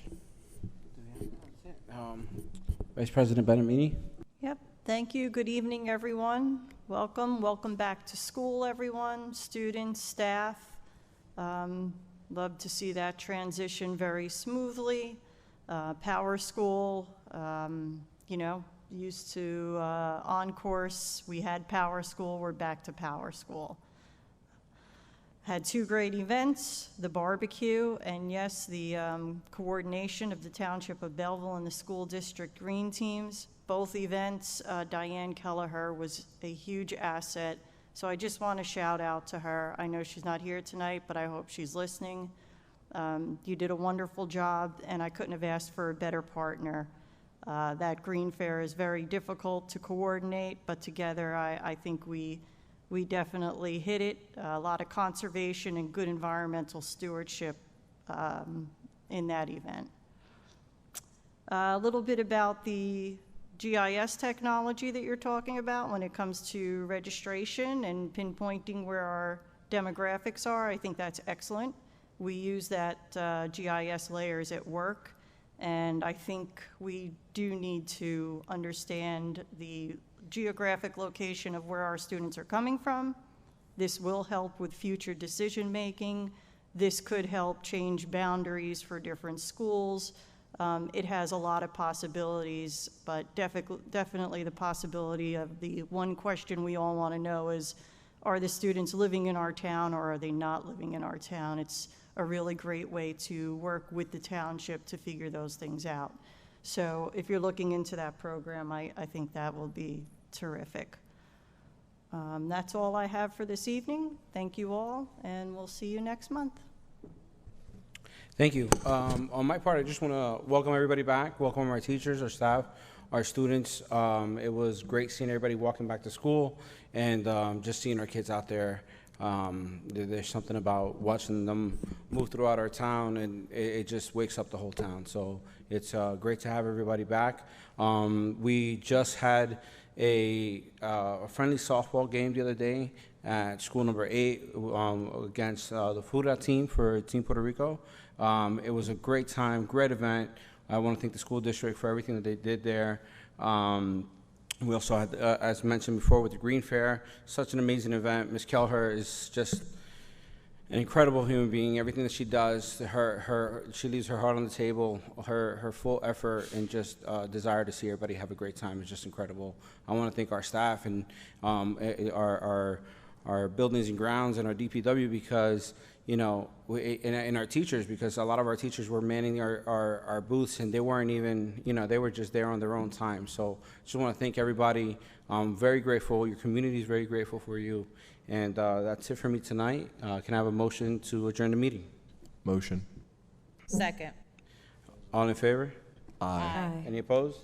Vice President Benammini?
Yep, thank you. Good evening, everyone. Welcome back to school, everyone, students, staff. Love to see that transition very smoothly. Power School, used to on course, we had Power School, we're back to Power School. Had two great events, the barbecue, and yes, the coordination of the Township of Belleville and the school district green teams. Both events, Diane Kelleher was a huge asset. So I just want to shout out to her. I know she's not here tonight, but I hope she's listening. You did a wonderful job, and I couldn't have asked for a better partner. That green fair is very difficult to coordinate, but together I think we definitely hit it. A lot of conservation and good environmental stewardship in that event. A little bit about the GIS technology that you're talking about when it comes to registration and pinpointing where our demographics are. I think that's excellent. We use that GIS layers at work, and I think we do need to understand the geographic location of where our students are coming from. This will help with future decision making. This could help change boundaries for different schools. It has a lot of possibilities, but definitely the possibility of the one question we all want to know is, are the students living in our town or are they not living in our town? It's a really great way to work with the township to figure those things out. So if you're looking into that program, I think that will be terrific. That's all I have for this evening. Thank you all, and we'll see you next month.
Thank you. On my part, I just want to welcome everybody back, welcome our teachers, our staff, our students. It was great seeing everybody walking back to school and just seeing our kids out there. There's something about watching them move throughout our town, and it just wakes up the whole town. So it's great to have everybody back. We just had a friendly softball game the other day at school number 8 against the FUDA team for Team Puerto Rico. It was a great time, great event. I want to thank the school district for everything that they did there. We also had, as mentioned before, with the Green Fair, such an amazing event. Ms. Kelleher is just an incredible human being. Everything that she does, she leaves her heart on the table. Her full effort and just desire to see everybody have a great time is just incredible. I want to thank our staff and our buildings and grounds and our DPW because, and our teachers, because a lot of our teachers were manning our booths and they weren't even, they were just there on their own time. So just want to thank everybody. I'm very grateful. Your community is very grateful for you. And that's it for me tonight. Can I have a motion to adjourn the meeting?
Motion.
Second.
All in favor?
Aye.
Any opposed?